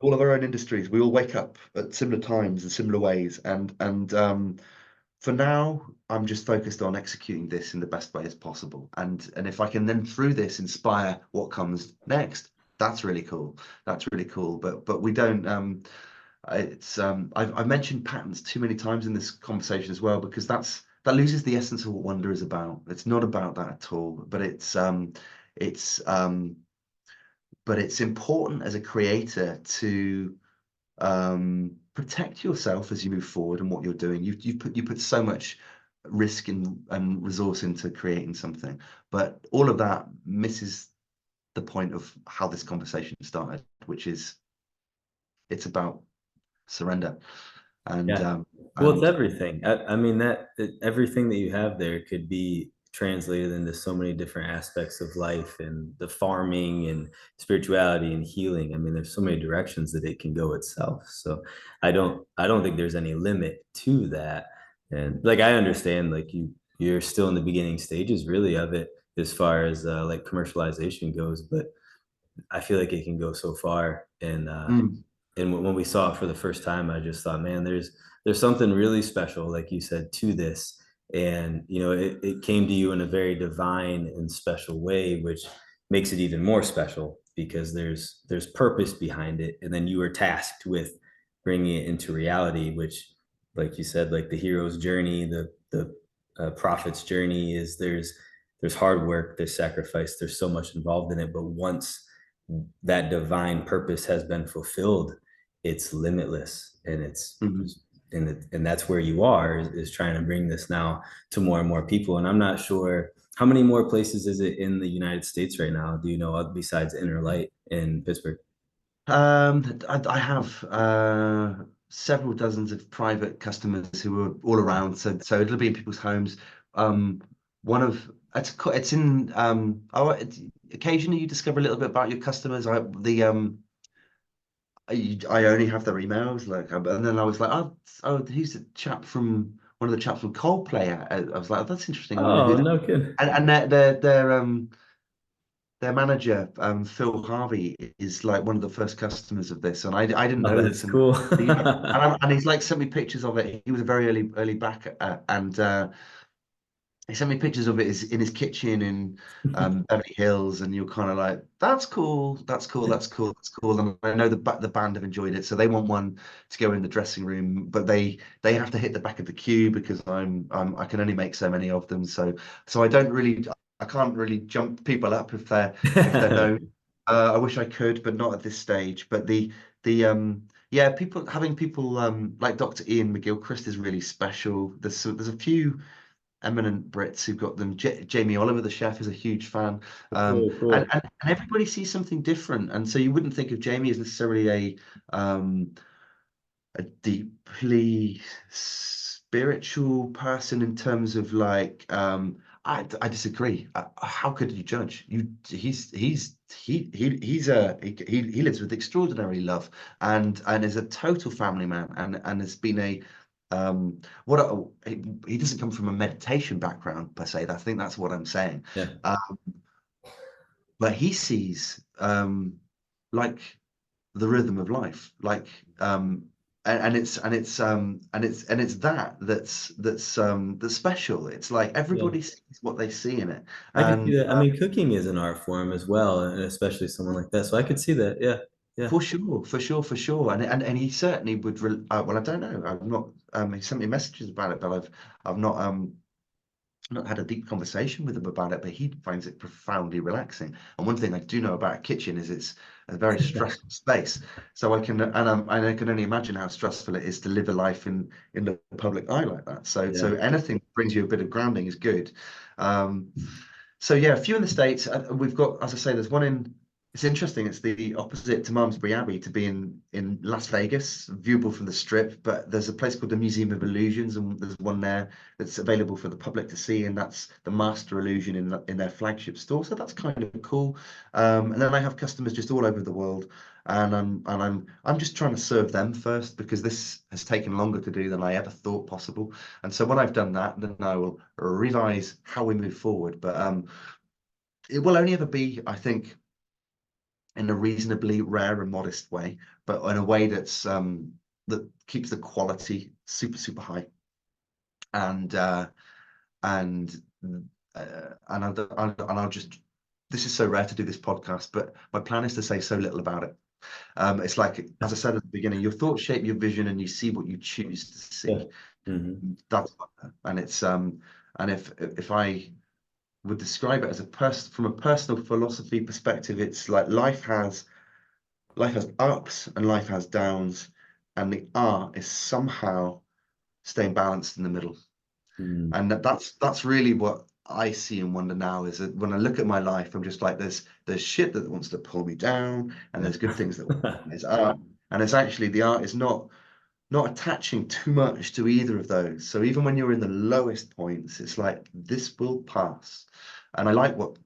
of our own industries, we all wake up at similar times in similar ways, and for now, I'm just focused on executing this in the best way as possible. And if I can then through this inspire what comes next, that's really cool. That's really cool. But we don't I've mentioned patterns too many times in this conversation as well, because that loses the essence of what wonder is about. It's not about that at all, it's but it's important as a creator to protect yourself as you move forward and what you're doing. You put so much risk and resource into creating something, but all of that misses the point of how this conversation started, which is it's about surrender and
Yeah.
um
Well, it's
and
everything. I mean, everything that you have there could be translated into so many different aspects of life and the farming and spirituality and healing. I mean, there's so many directions that it can go itself. So I don't think there's any limit to that. And like, I understand, like you're still in the beginning stages really of it as far as like commercialization goes, but I feel like it can go so far.
mm,
And when we saw it for the first time, I just thought, man, there's something really special, like you said, to this. And it came to you in a very divine and special way, which makes it even more special because there's purpose behind it. And then you were tasked with bringing it into reality, which, like you said, like the hero's journey, the prophet's journey is there's hard work, there's sacrifice, there's so much involved in it. But once that divine purpose has been fulfilled, it's limitless, and it's
Mhm.
and that's where you are, is trying to bring this now to more and more people. And I'm not sure how many more places is it in the United States right now. Do you know, besides Inner Light in Pittsburgh?
I have several dozens of private customers who are all around, so it'll be in people's homes. Um, one of it's in occasionally you discover a little bit about your customers. I only have their emails, like, and then I was like, oh, he's a chap from one of the chaps from Coldplay. I was like, oh, that's interesting. I wonder who
Oh,
that.
no kidding.
And their manager, Phil Harvey, is like one of the first customers of this, and I didn't
Oh,
know
that's
this, and
cool.
and he's like sent me pictures of it. He was a very early back, and he sent me pictures of it in his kitchen in Beverly Hills, and you're kind of like, that's cool, that's cool, that's cool, that's cool. And I know the band have enjoyed it, so they want one to go in the dressing room, but they have to hit the back of the queue because I can only make so many of them. So I can't really jump people up if they're known. I wish I could, but not at this stage. But the yeah, people having people like Dr. Ian McGilchrist is really special. There's a few eminent Brits who've got them. Jamie Oliver, the chef, is a huge fan,
Cool,
and,
cool.
and everybody sees something different. And so you wouldn't think of Jamie as necessarily a deeply spiritual person in terms of like. I disagree. How could you judge? He lives with extraordinary love and is a total family man and has been a what he doesn't come from a meditation background per se. I think that's what I'm saying.
Yeah.
But he sees like the rhythm of life, like and it's that's special. It's like
Yeah.
everybody sees what they see in it,
I could see
and
that. I mean, cooking is an art form as well, and especially someone like that. So I could see that. Yeah. Yeah.
for sure, for sure, for sure, and he certainly would. Well, I don't know. I've not. He sent me messages about it, but I've not had a deep conversation with him about it, but he finds it profoundly relaxing. And one thing I do know about a kitchen is it's a very stressful space. So I can only imagine how stressful it is to live a life in the public eye like that. So
Yeah.
anything that brings you a bit of grounding is good. Um, so yeah, a few in the States. We've got, as I say, there's one in. It's interesting. It's the opposite to Malmesbury Abbey to be in Las Vegas, viewable from the Strip. But there's a place called the Museum of Illusions, and there's one there that's available for the public to see, and that's the Master Illusion in their flagship store. So that's kind of cool. And then I have customers just all over the world, and I'm just trying to serve them first because this has taken longer to do than I ever thought possible. And so when I've done that, then I will revise how we move forward. But it will only ever be, I think, in a reasonably rare and modest way, but in a way that keeps the quality super high. And and I'll just this is so rare to do this podcast, but my plan is to say so little about it. It's like, as I said at the beginning, your thoughts shape your vision, and you see what you choose to
Yeah.
see.
Hmm.
That's and it's and if I would describe it as from a personal philosophy perspective, it's like life has ups and life has downs, and the art is somehow staying balanced in the middle.
Mm.
And that's really what I see and wonder now is that when I look at my life, I'm just like there's shit that wants to pull me down, and
Yeah.
there's good things that is art. And it's actually the art is not attaching too much to either of those. So even when you're in the lowest points, it's like this will pass. And I like what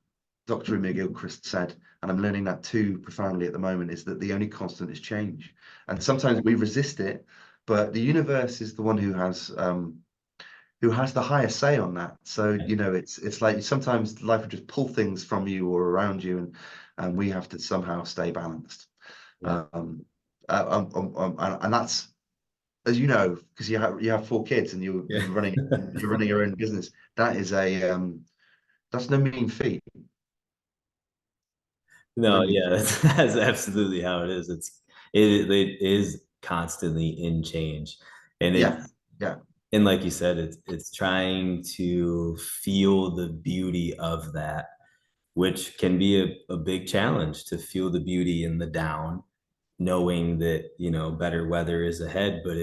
Dr. Gilchrist said, and I'm learning that too profoundly at the moment, is that the only constant is change. And sometimes we resist it, but the universe is the one who has the highest say on that. So, you know, it's like sometimes life will just pull things from you or around you, and we have to somehow stay balanced.
Yeah.
Um, and that's, as you know, because you have four kids and
Yeah.
you're running your own business. That is a that's no mean feat. No
No,
mean
yeah,
feat.
that's absolutely how it is. It is constantly in change, and
Yeah, yeah,
like you said, it's trying to feel the beauty of that which can be a big challenge to feel the beauty in the down, knowing that, better weather is ahead, but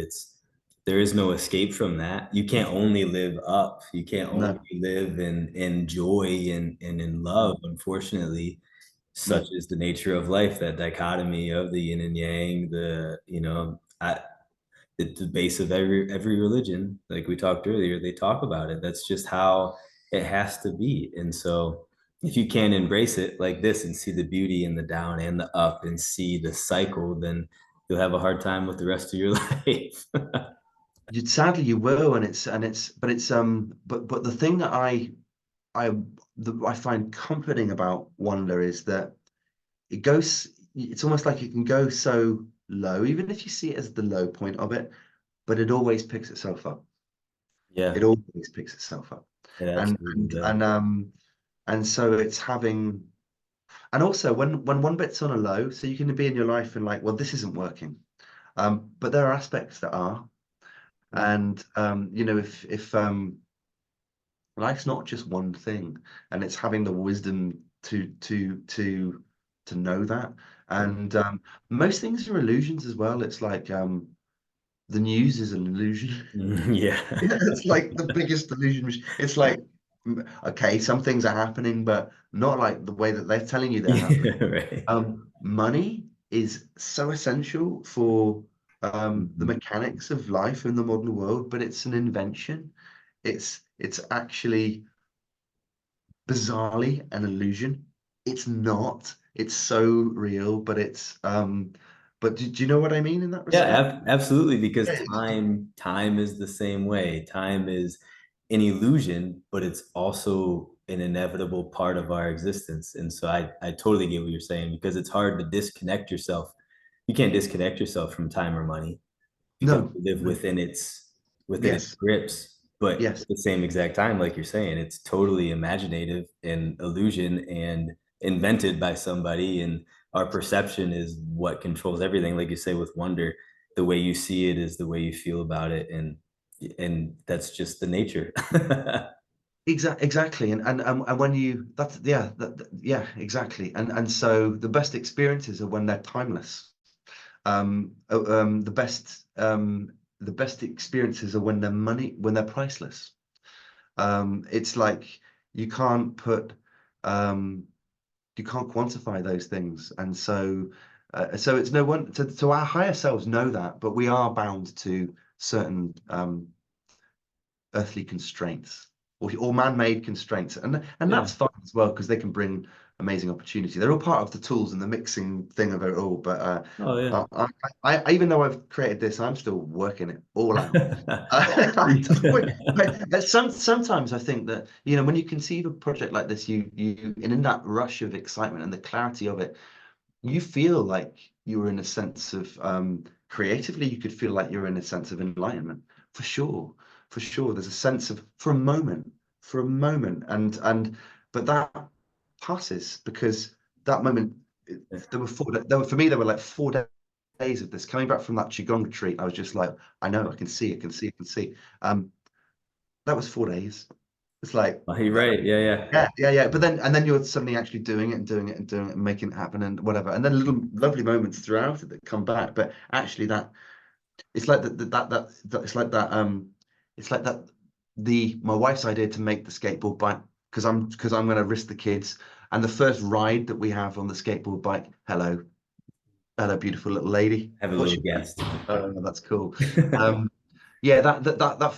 there is no escape from that. You can't only live up. You can't only
No,
live in joy and in love,
no,
unfortunately. Such
no.
is the nature of life, that dichotomy of the yin and yang, at the base of every religion, like we talked earlier, they talk about it. That's just how it has to be. And so if you can't embrace it like this and see the beauty in the down and the up and see the cycle, then you'll have a hard time with the rest of your life.
Sadly you will, but the thing that I I find comforting about wonder is that it's almost like it can go so low, even if you see it as the low point of it, but it always picks itself up.
Yeah,
It always picks itself up.
it
And
absolutely
and
does.
and and so it's having, and also when one bit's on a low, so you can be in your life and like, well, this isn't working. But there are aspects that are. And if life's not just one thing, and it's having the wisdom to know that.
Yeah.
And most things are illusions as well. It's like the news is an illusion.
Yeah.
It's like the biggest illusion. It's like, okay, some things are happening, but not like the way that they're telling you they're happening.
Yeah, right.
Money is so essential for the
Mhm.
mechanics of life in the modern world, but it's an invention. It's actually bizarrely an illusion. It's not. It's so real, but do you know what I mean in that
Yeah,
respect?
absolutely, because
Yes.
time is the same way. Time is an illusion, but it's also an inevitable part of our existence. And so I totally get what you're saying, because it's hard to disconnect yourself. You can't disconnect yourself from time or money. You can
No.
live
No.
within its
Yes.
grips, but
Yes.
at the same exact time, like you're saying, it's totally imaginative and illusion and invented by somebody. And our perception is what controls everything. Like you say, with wonder, the way you see it is the way you feel about it, and that's just the nature.
Exactly. And when you that's yeah yeah, exactly. And so the best experiences are when they're timeless. The best experiences are when they're priceless. It's like you can't put um, you can't quantify those things, and so it's no one to our higher selves know that, but we are bound to certain earthly constraints or man-made constraints, and
Yeah.
that's fine as well because they can bring amazing opportunity. They're all part of the tools and the mixing thing of it all. But
Oh yeah.
even though I've created this, I'm still working it all out. Sometimes I think that when you conceive a project like this, and in that rush of excitement and the clarity of it, you feel like you were in a sense of creatively, you could feel like you're in a sense of enlightenment for sure, for sure. There's a sense of for a moment, and but that passes because that moment. There were for me. There were like 4 days of this coming back from that qigong retreat. I was just like, I know, I can see, I can see, I can see. That was 4 days. It's like
Oh, you're right. Yeah, yeah.
yeah, yeah, yeah. But then you're suddenly actually doing it and doing it and doing it and making it happen and whatever. And then little lovely moments throughout it that come back. But actually that it's like it's like that it's like that the my wife's idea to make the skateboard bike because I'm gonna risk the kids. And the first ride that we have on the skateboard bike, hello, beautiful little lady.
Have a
What's
little
your name?
guest.
Oh, that's cool. Um, yeah, that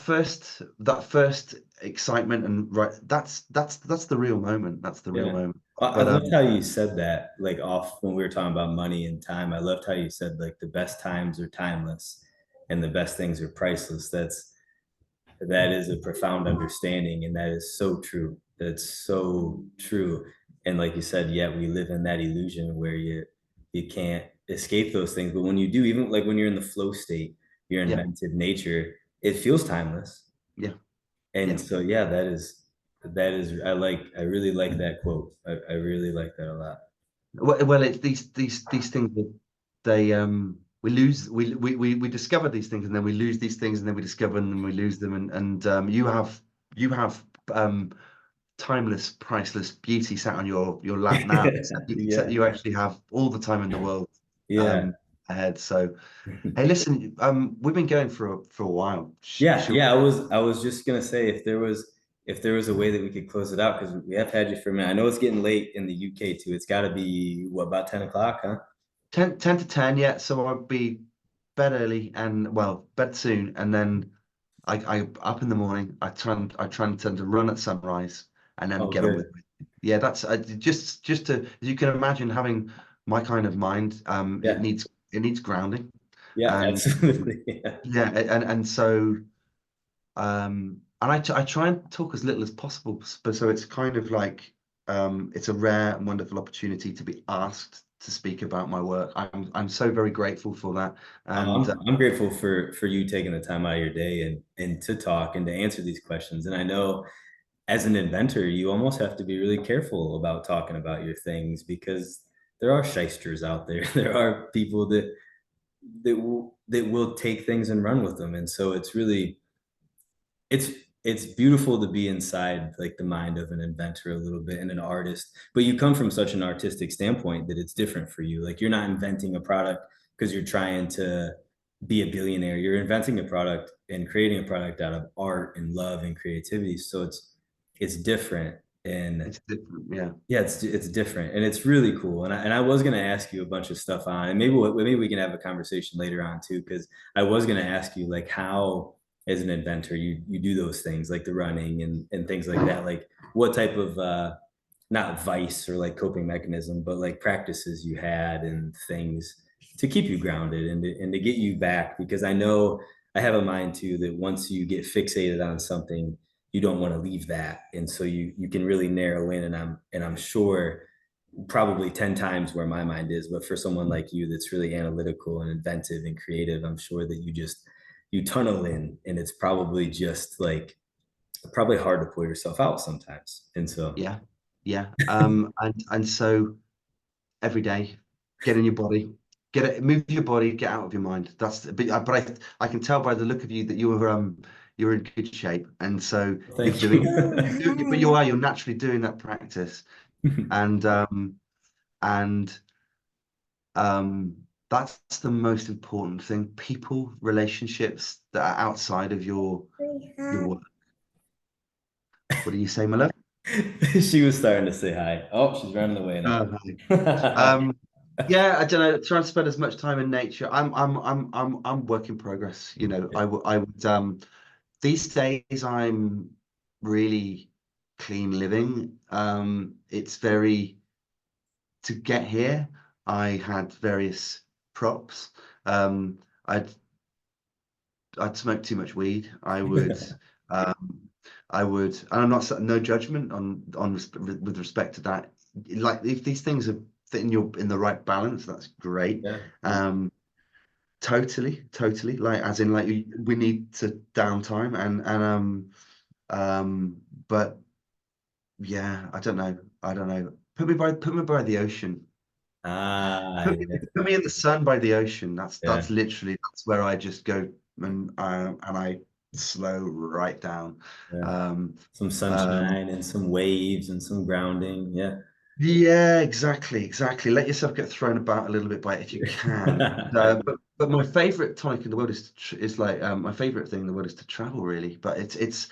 first excitement and right, that's the real moment. That's the real
Yeah.
moment.
I
But
loved how you said that, like off when we were talking about money and time. I loved how you said like the best times are timeless and the best things are priceless. That is a profound understanding, and that is so true. That's so true. And like you said, yeah, we live in that illusion where you can't escape those things. But when you do, even like when you're in the flow state, your
yeah,
inventive nature, it feels timeless.
yeah,
And
yeah.
so yeah, that is I really like that quote. I really like that a lot.
Well, it's these things that they we lose we discover these things and then we lose these things and then we discover them and we lose them and you have um timeless, priceless beauty sat on your lap now, except
Yeah,
you actually have all the time in the world
yeah.
ahead. So, hey, listen, we've been going for a while.
Yeah,
Should
yeah. I was just gonna say if there was a way that we could close it out because we have had you for a minute. I know it's getting late in the UK too. It's got to be what about 10 o'clock, huh?
10 to 10, yeah. So I'll be bed early and well, bed soon, and then I up in the morning. I tend to run at sunrise and then
Oh,
get on with
good.
it. Yeah, that's just to, as you can imagine, having my kind of mind,
Yeah,
it needs grounding,
yeah,
and
absolutely. Yeah.
yeah, and so and I try and talk as little as possible, but so it's kind of like it's a rare and wonderful opportunity to be asked to speak about my work. I'm so very grateful for that, and
I'm grateful for you taking the time out of your day and to talk and to answer these questions. And I know as an inventor, you almost have to be really careful about talking about your things because there are shysters out there. There are people that will take things and run with them. And so it's it's beautiful to be inside like the mind of an inventor a little bit and an artist, but you come from such an artistic standpoint that it's different for you. Like you're not inventing a product because you're trying to be a billionaire. You're inventing a product and creating a product out of art and love and creativity. So it's different. And
it's different. Yeah,
yeah, it's different and it's really cool. And I was gonna ask you a bunch of stuff on, and maybe we can have a conversation later on too, because I was gonna ask you like how, as an inventor, you do those things like the running and things like that. Like what type of not vice or like coping mechanism, but like practices you had and things to keep you grounded and to get you back. Because I know I have a mind too that once you get fixated on something, you don't want to leave that, and so you can really narrow in. And I'm sure probably 10 times where my mind is, but for someone like you that's really analytical and inventive and creative, I'm sure that you tunnel in, and it's probably just like probably hard to pull yourself out sometimes. And so
yeah, yeah. And so every day, get in your body, get it, move your body, get out of your mind. But I can tell by the look of you that you're in good shape, and so
thank you.
but you're naturally doing that practice, and and um, that's the most important thing. People, relationships that are outside of your work. What do you say, my love?
She was starting to say hi. Oh, she's running away
Hi.
now.
Yeah, I don't know. Trying to spend as much time in nature. I'm work in progress. You know, I would these days I'm really clean living. It's very to get here. I had various props. Um, I'd I'd smoked too much weed. Um, and I'm not no judgment with respect to that. Like if these things are in the right balance, that's great.
Yeah.
Totally. Like as in like we need to downtime but yeah, I don't know. Put me by the ocean.
Ah, yeah,
Put me in the sun by the ocean.
yeah,
That's where I just go and I slow right down.
yeah.
Um,
Some
um,
sunshine and some waves and some grounding. Yeah.
yeah, exactly. Let yourself get thrown about a little bit by it if you can. But my favorite tonic in the world is like my favorite thing in the world is to travel really. But it's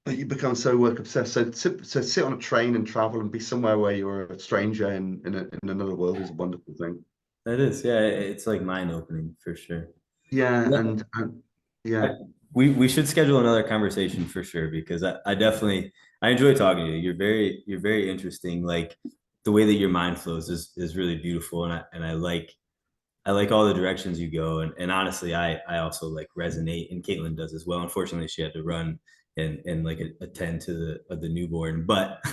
you become so work obsessed. So sit on a train and travel and be somewhere where you're a stranger in another world is a wonderful thing.
That is, yeah, it's like mind opening for sure.
Yeah,
Yeah.
and yeah.
We should schedule another conversation for sure because I definitely I enjoy talking to you. You're very interesting. Like the way that your mind flows is really beautiful, and I like all the directions you go. And honestly, I also like resonate, and Caitlin does as well. Unfortunately, she had to run and like attend to the newborn, but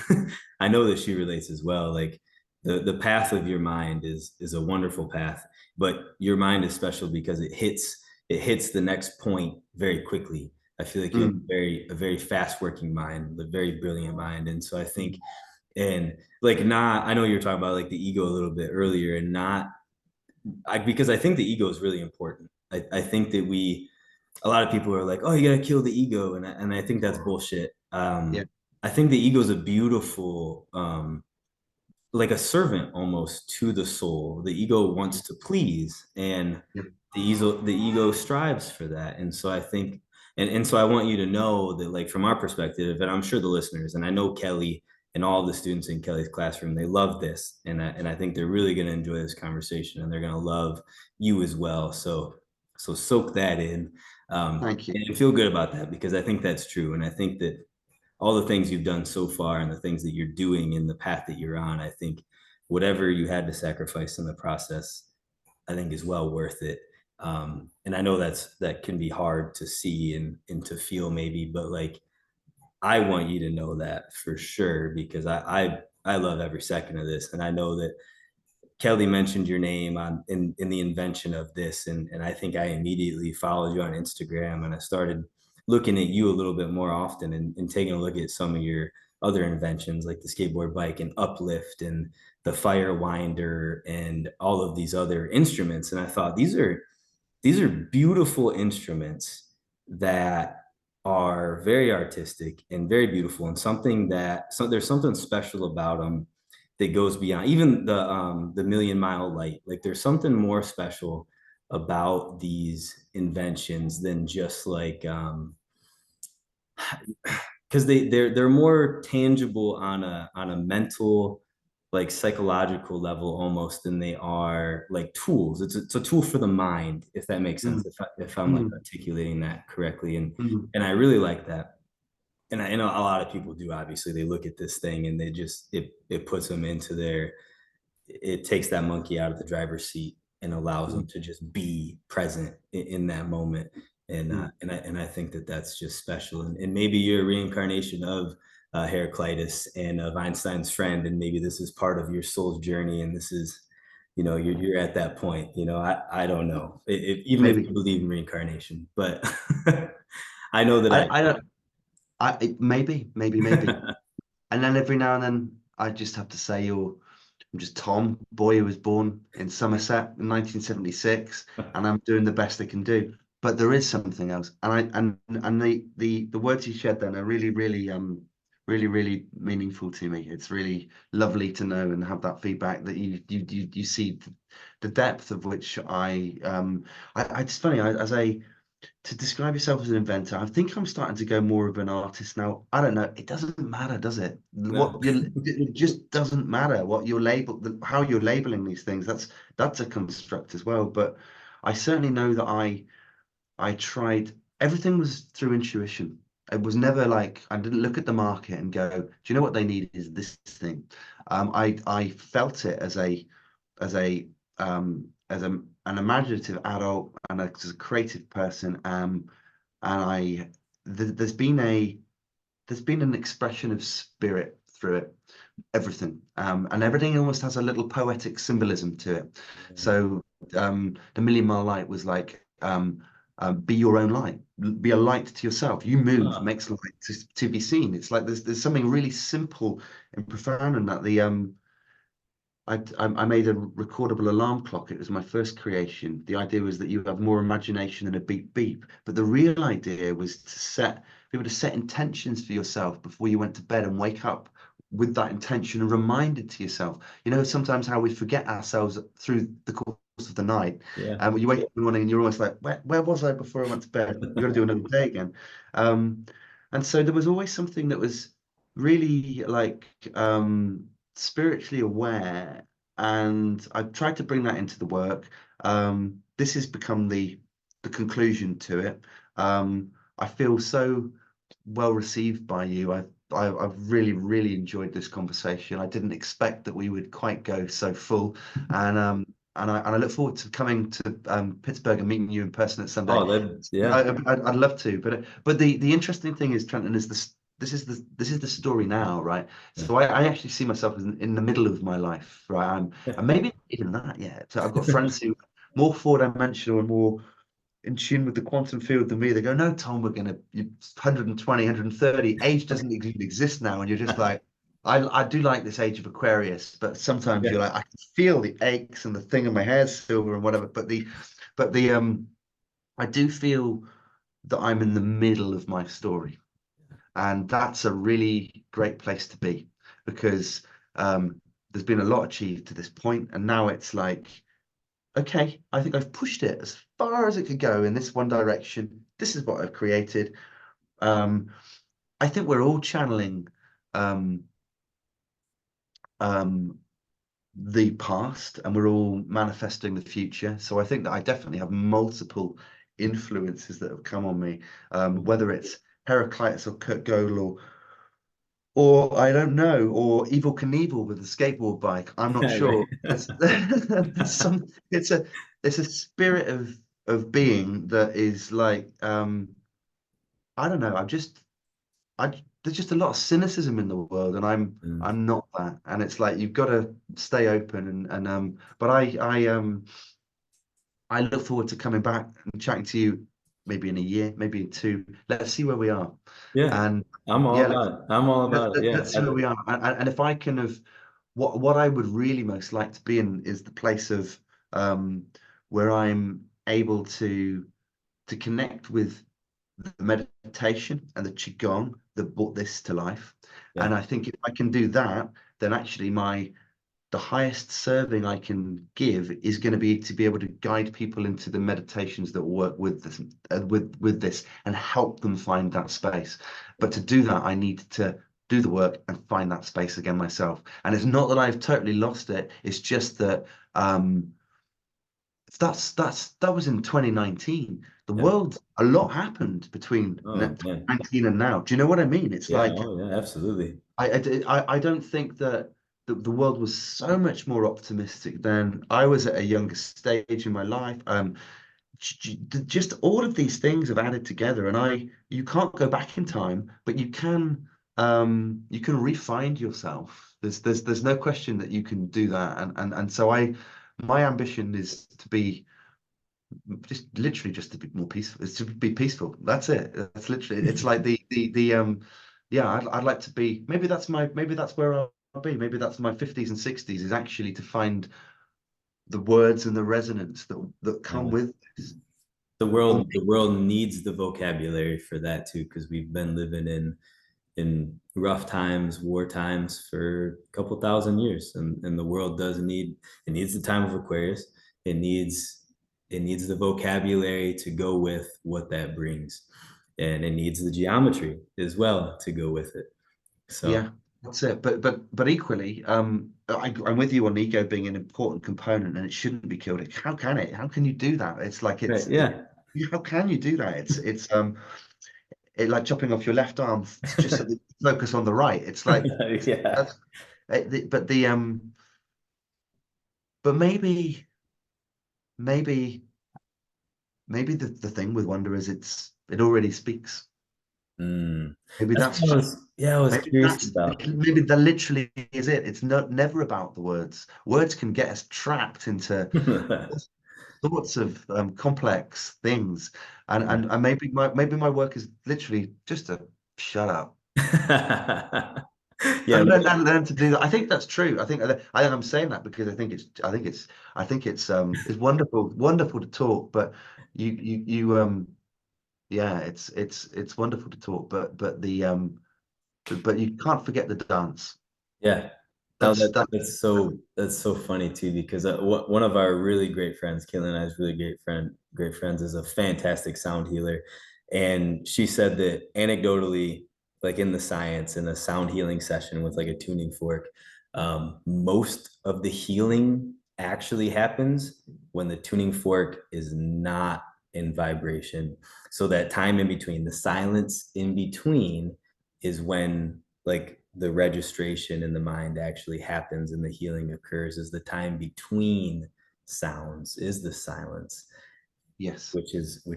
I know that she relates as well. Like the path of your mind is a wonderful path, but your mind is special because it hits the next point very quickly. I feel like you have
Mm,
a very fast working mind, a very brilliant mind, and so I think and like not I know you were talking about like the ego a little bit earlier, and not because I think the ego is really important. I think that a lot of people are like, oh, you got to kill the ego. And I think that's bullshit.
Yeah.
I think the ego is a beautiful, like a servant almost to the soul. The ego wants to please, and
Yeah.
the ego strives for that. And so I think, and so I want you to know that, like, from our perspective, and I'm sure the listeners, and I know Kelly and all the students in Kelly's classroom, they love this, and I think they're really going to enjoy this conversation, and they're going to love you as well. So soak that in,
Thank you.
and feel good about that, because I think that's true, and I think that all the things you've done so far and the things that you're doing in the path that you're on, I think whatever you had to sacrifice in the process, I think is well worth it. And I know that can be hard to see and to feel maybe, but like, I want you to know that for sure, because I love every second of this. And I know that Kelly mentioned your name in the invention of this, and I think I immediately followed you on Instagram, and I started looking at you a little bit more often, and taking a look at some of your other inventions, like the skateboard bike and uplift and the fire winder and all of these other instruments. And I thought, these are beautiful instruments that are very artistic and very beautiful, and something that, so there's something special about them that goes beyond even the Million Mile Light. Like, there's something more special about these inventions than just like, because they're more tangible on a mental, like psychological level almost, than they are like tools. It's a tool for the mind, if that makes sense,
Mm,
if I'm like
mm,
articulating that correctly. and
mm,
and I really like that. And I know a lot of people do. Obviously, they look at this thing and they just, it puts them into their, it takes that monkey out of the driver's seat and allows them
mm,
to just be present in that moment. And
mm.
I think that that's just special. And maybe you're a reincarnation of Heraclitus and of Einstein's friend, and maybe this is part of your soul's journey, and this is, you're at that point. I don't know, even if
Maybe.
you believe in reincarnation, but I know that
I don't. Maybe. And then every now and then, I just have to say, I'm just Tom, boy who was born in Somerset in 1976, and I'm doing the best I can do. But there is something else, and the words you shared then are really, really, really meaningful to me. It's really lovely to know and have that feedback that you see the depth of which I it's funny, as a to describe yourself as an inventor. I think I'm starting to go more of an artist now. I don't know. It doesn't matter, does it?
no.
It just doesn't matter what you're how you're labeling these things. That's a construct as well. But I certainly know that I tried. Everything was through intuition. It was never like I didn't look at the market and go, do you know what they need is this thing. I felt it as a an imaginative adult and as a creative person, and there's been an expression of spirit through it, everything, and everything almost has a little poetic symbolism to it. So the Million Mile Light was like, be your own light, be a light to yourself. You move makes light to be seen. It's like there's something really simple and profound in that. I made a recordable alarm clock. It was my first creation. The idea was that you have more imagination than a beep beep. But the real idea was be able to set intentions for yourself before you went to bed and wake up with that intention and reminded to yourself. You know, sometimes how we forget ourselves through the course of the night.
Yeah.
And when you wake up in the morning and you're almost like, where was I before I went to bed? You got to do another day again. Um, and so there was always something that was really like spiritually aware, and I've tried to bring that into the work. This has become the conclusion to it. I feel so well received by you. I've really enjoyed this conversation. I didn't expect that we would quite go so full, and I look forward to coming to Pittsburgh and meeting you in person at some day.
Oh, that, yeah.
I'd love to, but the interesting thing is, Trenton, is this is the story now, right?
Yeah.
So I actually see myself as in the middle of my life, right? And maybe not even that yet. So I've got friends who are more four-dimensional and more in tune with the quantum field than me. They go, no, Tom, we're gonna 120, 130. Age doesn't even exist now, and you're just like, I do like this age of Aquarius, but sometimes
Yeah.
you're like, I can feel the aches and the thing in my hair's silver and whatever. But I do feel that I'm in the middle of my story. And that's a really great place to be, because there's been a lot achieved to this point, and now it's like, okay, I think I've pushed it as far as it could go in this one direction. This is what I've created. I think we're all channeling um, um, the past, and we're all manifesting the future. So I think that I definitely have multiple influences that have come on me, whether it's Heraclitus or Kurt Gödel, or I don't know, or Evil Knievel with the skateboard bike. I'm not sure.
Right.
There's some. It's a spirit of being that is like, I don't know. There's just a lot of cynicism in the world, and
Mm.
I'm not that. And it's like you've got to stay open, and but I look forward to coming back and chatting to you maybe in a year, maybe in two. Let's see where we are.
Yeah,
And
I'm all
yeah,
about it. I'm all about it. Yeah.
let's see where we are. And if I can have, what I would really most like to be in is the place of um where I'm able to connect with the meditation and the qigong that brought this to life.
Yeah.
And I think if I can do that, then actually the highest serving I can give is going to be to be able to guide people into the meditations that work with this, with this, and help them find that space. But to do that, I need to do the work and find that space again myself. And it's not that I've totally lost it. It's just that that was in 2019. The
Yeah.
world, a lot happened between
Oh man.
2019 and now. Do you know what I mean? It's
Yeah.
like
Oh yeah. Absolutely.
I don't think that the world was so much more optimistic then. I was at a younger stage in my life. Just all of these things have added together, and you can't go back in time, but you can refine yourself. There's no question that you can do that, and so my ambition is to be just literally just to be more peaceful. It's to be peaceful. That's it. That's literally. It's like the yeah. I'd like to be. Maybe that's where I'll be. Maybe that's my 50s and 60s, is actually to find the words and the resonance that come
Yeah.
with this.
The
Or
world needs the vocabulary for that too, because we've been living in rough times, war times for a couple thousand years, and the world does need it needs the time of Aquarius. It needs it needs the vocabulary to go with what that brings, and it needs the geometry as well to go with it. So
yeah, that's it. But equally, I'm with you on ego being an important component, and it shouldn't be killed. How can it? How can you do that? It's like
right, yeah.
how can you do that? It like chopping off your left arm just so that you focus on the right. It's like
Yeah.
that's but the but maybe maybe the thing with wonder is it already speaks.
Mm.
Maybe
That's
that's
what I was
maybe
curious
that's
about.
maybe that literally is it. It's not never about the words. Words can get us trapped into all sorts of complex things, and maybe my work is literally just to shut up.
Yeah,
And learn to do that. I think that's true. I think I'm saying that because I think it's wonderful to talk. But you yeah, it's wonderful to talk. But you can't forget the dance.
yeah. No,
That's that.
that's so funny too because one of our really great friends, Kayla and I's really great friends, is a fantastic sound healer, and she said that anecdotally, like in the science, in a sound healing session with like a tuning fork, most of the healing actually happens when the tuning fork is not in vibration. So that time in between, the silence in between, is when like the registration in the mind actually happens and the healing occurs, is the time between sounds, is the silence,
Yes,
which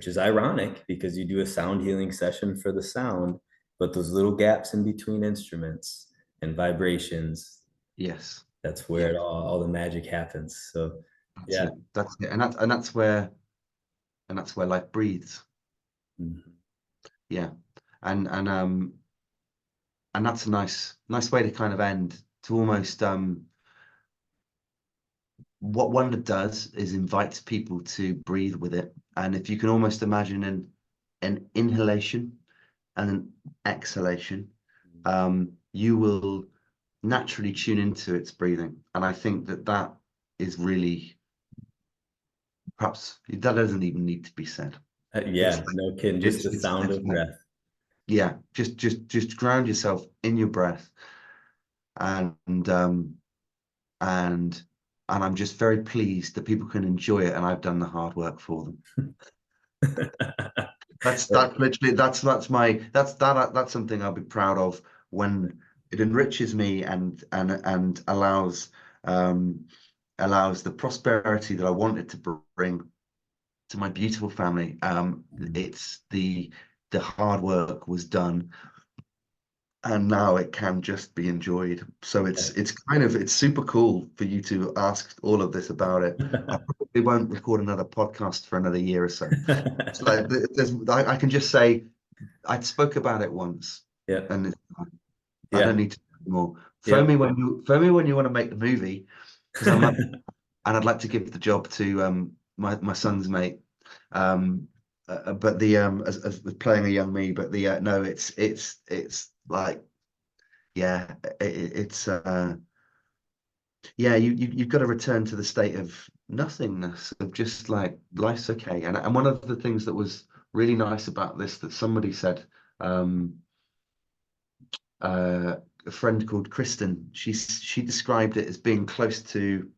is ironic because you do a sound healing session for the sound, but those little gaps in between instruments and vibrations,
yes,
that's
yeah.
where all the magic happens. So
That's
yeah.
it. That's it. And that's where life breathes.
Mhm.
Yeah, and and um and that's a nice way to kind of end, to almost what wonder does is invites people to breathe with it. And if you can almost imagine an inhalation and an exhalation, you will naturally tune into its breathing. And I think that that is really, perhaps that doesn't even need to be said.
Yeah, no kidding. Just the sound
It's
of
like,
breath.
yeah, just ground yourself in your breath, and and I'm just very pleased that people can enjoy it, and I've done the hard work for them. That's literally that's something I'll be proud of, when it enriches me and allows the prosperity that I want it to bring to my beautiful family. It's the hard work was done, and now it can just be enjoyed. So it's super cool for you to ask all of this about it. I probably won't record another podcast for another year or so. It's like I can just say I spoke about it once,
Yeah.
and I
Yeah.
don't need to do more.
Yeah.
Phone me when you want to make the movie, because and I'd like to give the job to my son's mate. But the as playing a young me, but the no, it's like, yeah, it's yeah, you've got to return to the state of nothingness, of just like life's okay. And one of the things that was really nice about this, that somebody said, um a friend called Kristen, she described it as being close to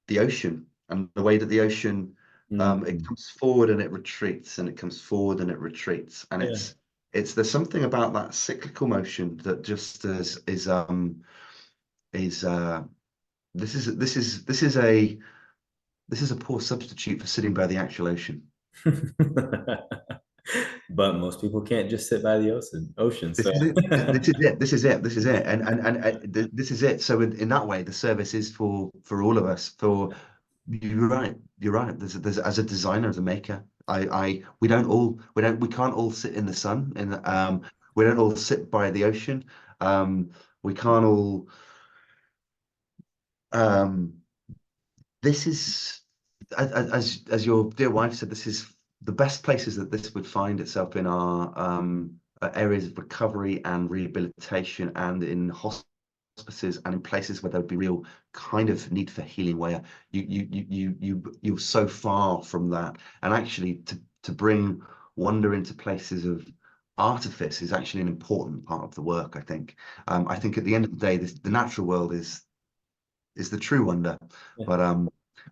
the ocean, and the way that the ocean, it comes forward and it retreats, and it comes forward and it retreats, and
Yeah.
it's there's something about that cyclical motion that just is this is a poor substitute for sitting by the actual ocean.
But most people can't just sit by the ocean.
This
So
is it. This is it. This is it. So in that way, the service is for all of us. For you're right. You're right. There's as a designer, as a maker, we can't all sit in the sun. We don't all sit by the ocean. We can't all. This is, as your dear wife said, this is the best places that this would find itself in our areas of recovery and rehabilitation, and in hospices, and in places where there would be real kind of need for healing, where you're so far from that, and actually to bring wonder into places of artifice is actually an important part of the work. I think at the end of the day, the natural world is the true wonder.
yeah.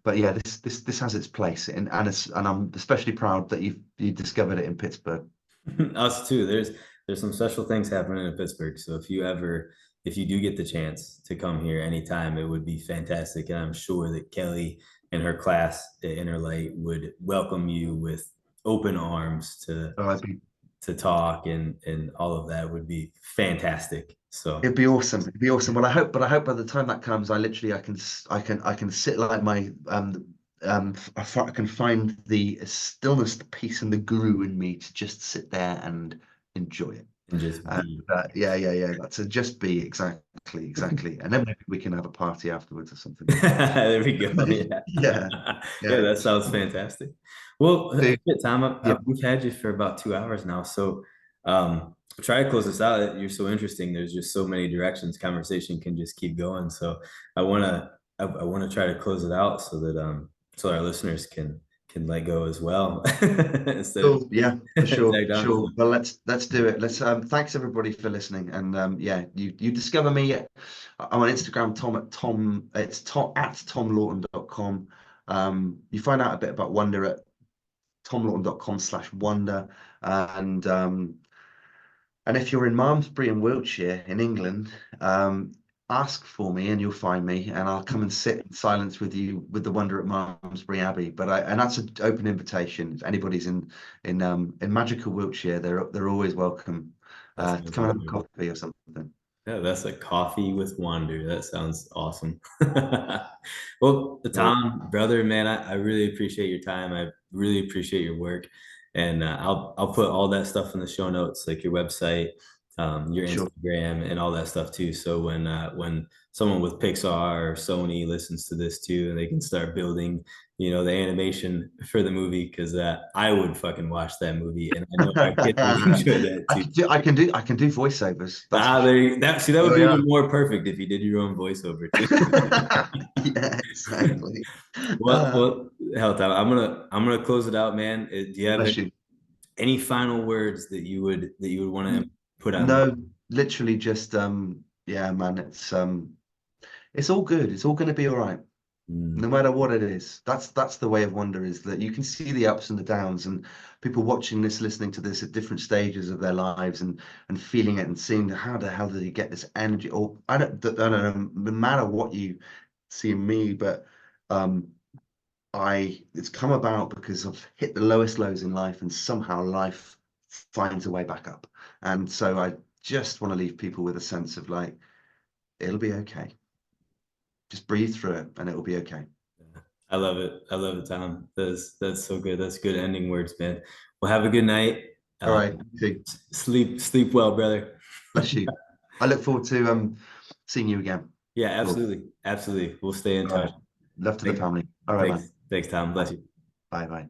But yeah, this has its place, and I'm especially proud that you discovered it in Pittsburgh.
Us too. There's some special things happening in Pittsburgh. So if you do get the chance to come here anytime, it would be fantastic. And I'm sure that Kelly and her class at Inner Light would welcome you with open arms
Oh,
to talk, and all of that would be fantastic. So
it'd be awesome. It'd be awesome. Well, I hope by the time that comes, I can sit like my I can find the stillness, the peace, and the guru in me to just sit there and enjoy it.
and just be.
Yeah. That's a just be, exactly. And then maybe we can have a party afterwards or something.
There we go. Yeah.
Yeah.
Yeah, that sounds fantastic. Well,
Dude,
Tom,
yeah.
we've had you for about 2 hours now. So try to close this out. You're so interesting. There's just so many directions. Conversation can just keep going. So I wanna try to close it out so that so our listeners can let go as well. Instead of
Cool. Yeah, for sure.
tagged on.
Sure. Well, let's do it. Thanks everybody for listening. And yeah, you discover me. I'm on Instagram, it's tom@tomlawton.com. You find out a bit about Wonder at tomlawton.com/wonder. And if you're in Malmesbury in Wiltshire in England, ask for me and you'll find me, and I'll come and sit in silence with you with the wonder at Malmesbury Abbey. And that's an open invitation. If anybody's in magical Wiltshire, they're always welcome to come and have a coffee or something.
Yeah, that's a coffee with wonder. That sounds awesome. Well, Tom, brother, man, I really appreciate your time. I really appreciate your work, and I'll put all that stuff in the show notes, like your website your
Sure.
Instagram and all that stuff too. So when someone with Pixar or Sony listens to this too, and they can start building, the animation for the movie, because I would fucking watch that movie, and I know our kids would enjoy that too.
I can do voiceovers. That's for
There
sure.
you, that see that would
Oh
be
yeah.
even more perfect if you did your own voiceover too.
Yeah, exactly.
Well, hell, Tom, I'm gonna close it out, man. Do you have
Bless you.
any final words that you would want to put out in the
No, literally just yeah, man, it's all good. It's all gonna be all right.
Mm,
No matter what it is. That's the way of wonder, is that you can see the ups and the downs, and people watching this, listening to this at different stages of their lives, and feeling it and seeing how the hell did he get this energy. Or I don't know, no matter what you see in me, but um it's come about because I've hit the lowest lows in life, and somehow life finds a way back up. And so I just want to leave people with a sense of like, it'll be okay. Just breathe through it and it'll be okay.
I love it. I love it, Tom. That's so good. That's good ending words, man. Well, have a good night.
All
Uh,
right, you too.
sleep well, brother.
Bless you. I look forward to seeing you again.
Yeah,
Cool.
absolutely, absolutely. We'll stay in
All
touch.
right. Love to the
Thank-
family. All right, man.
Thanks, Tom. Bless
Bye.
you.
Bye. Bye.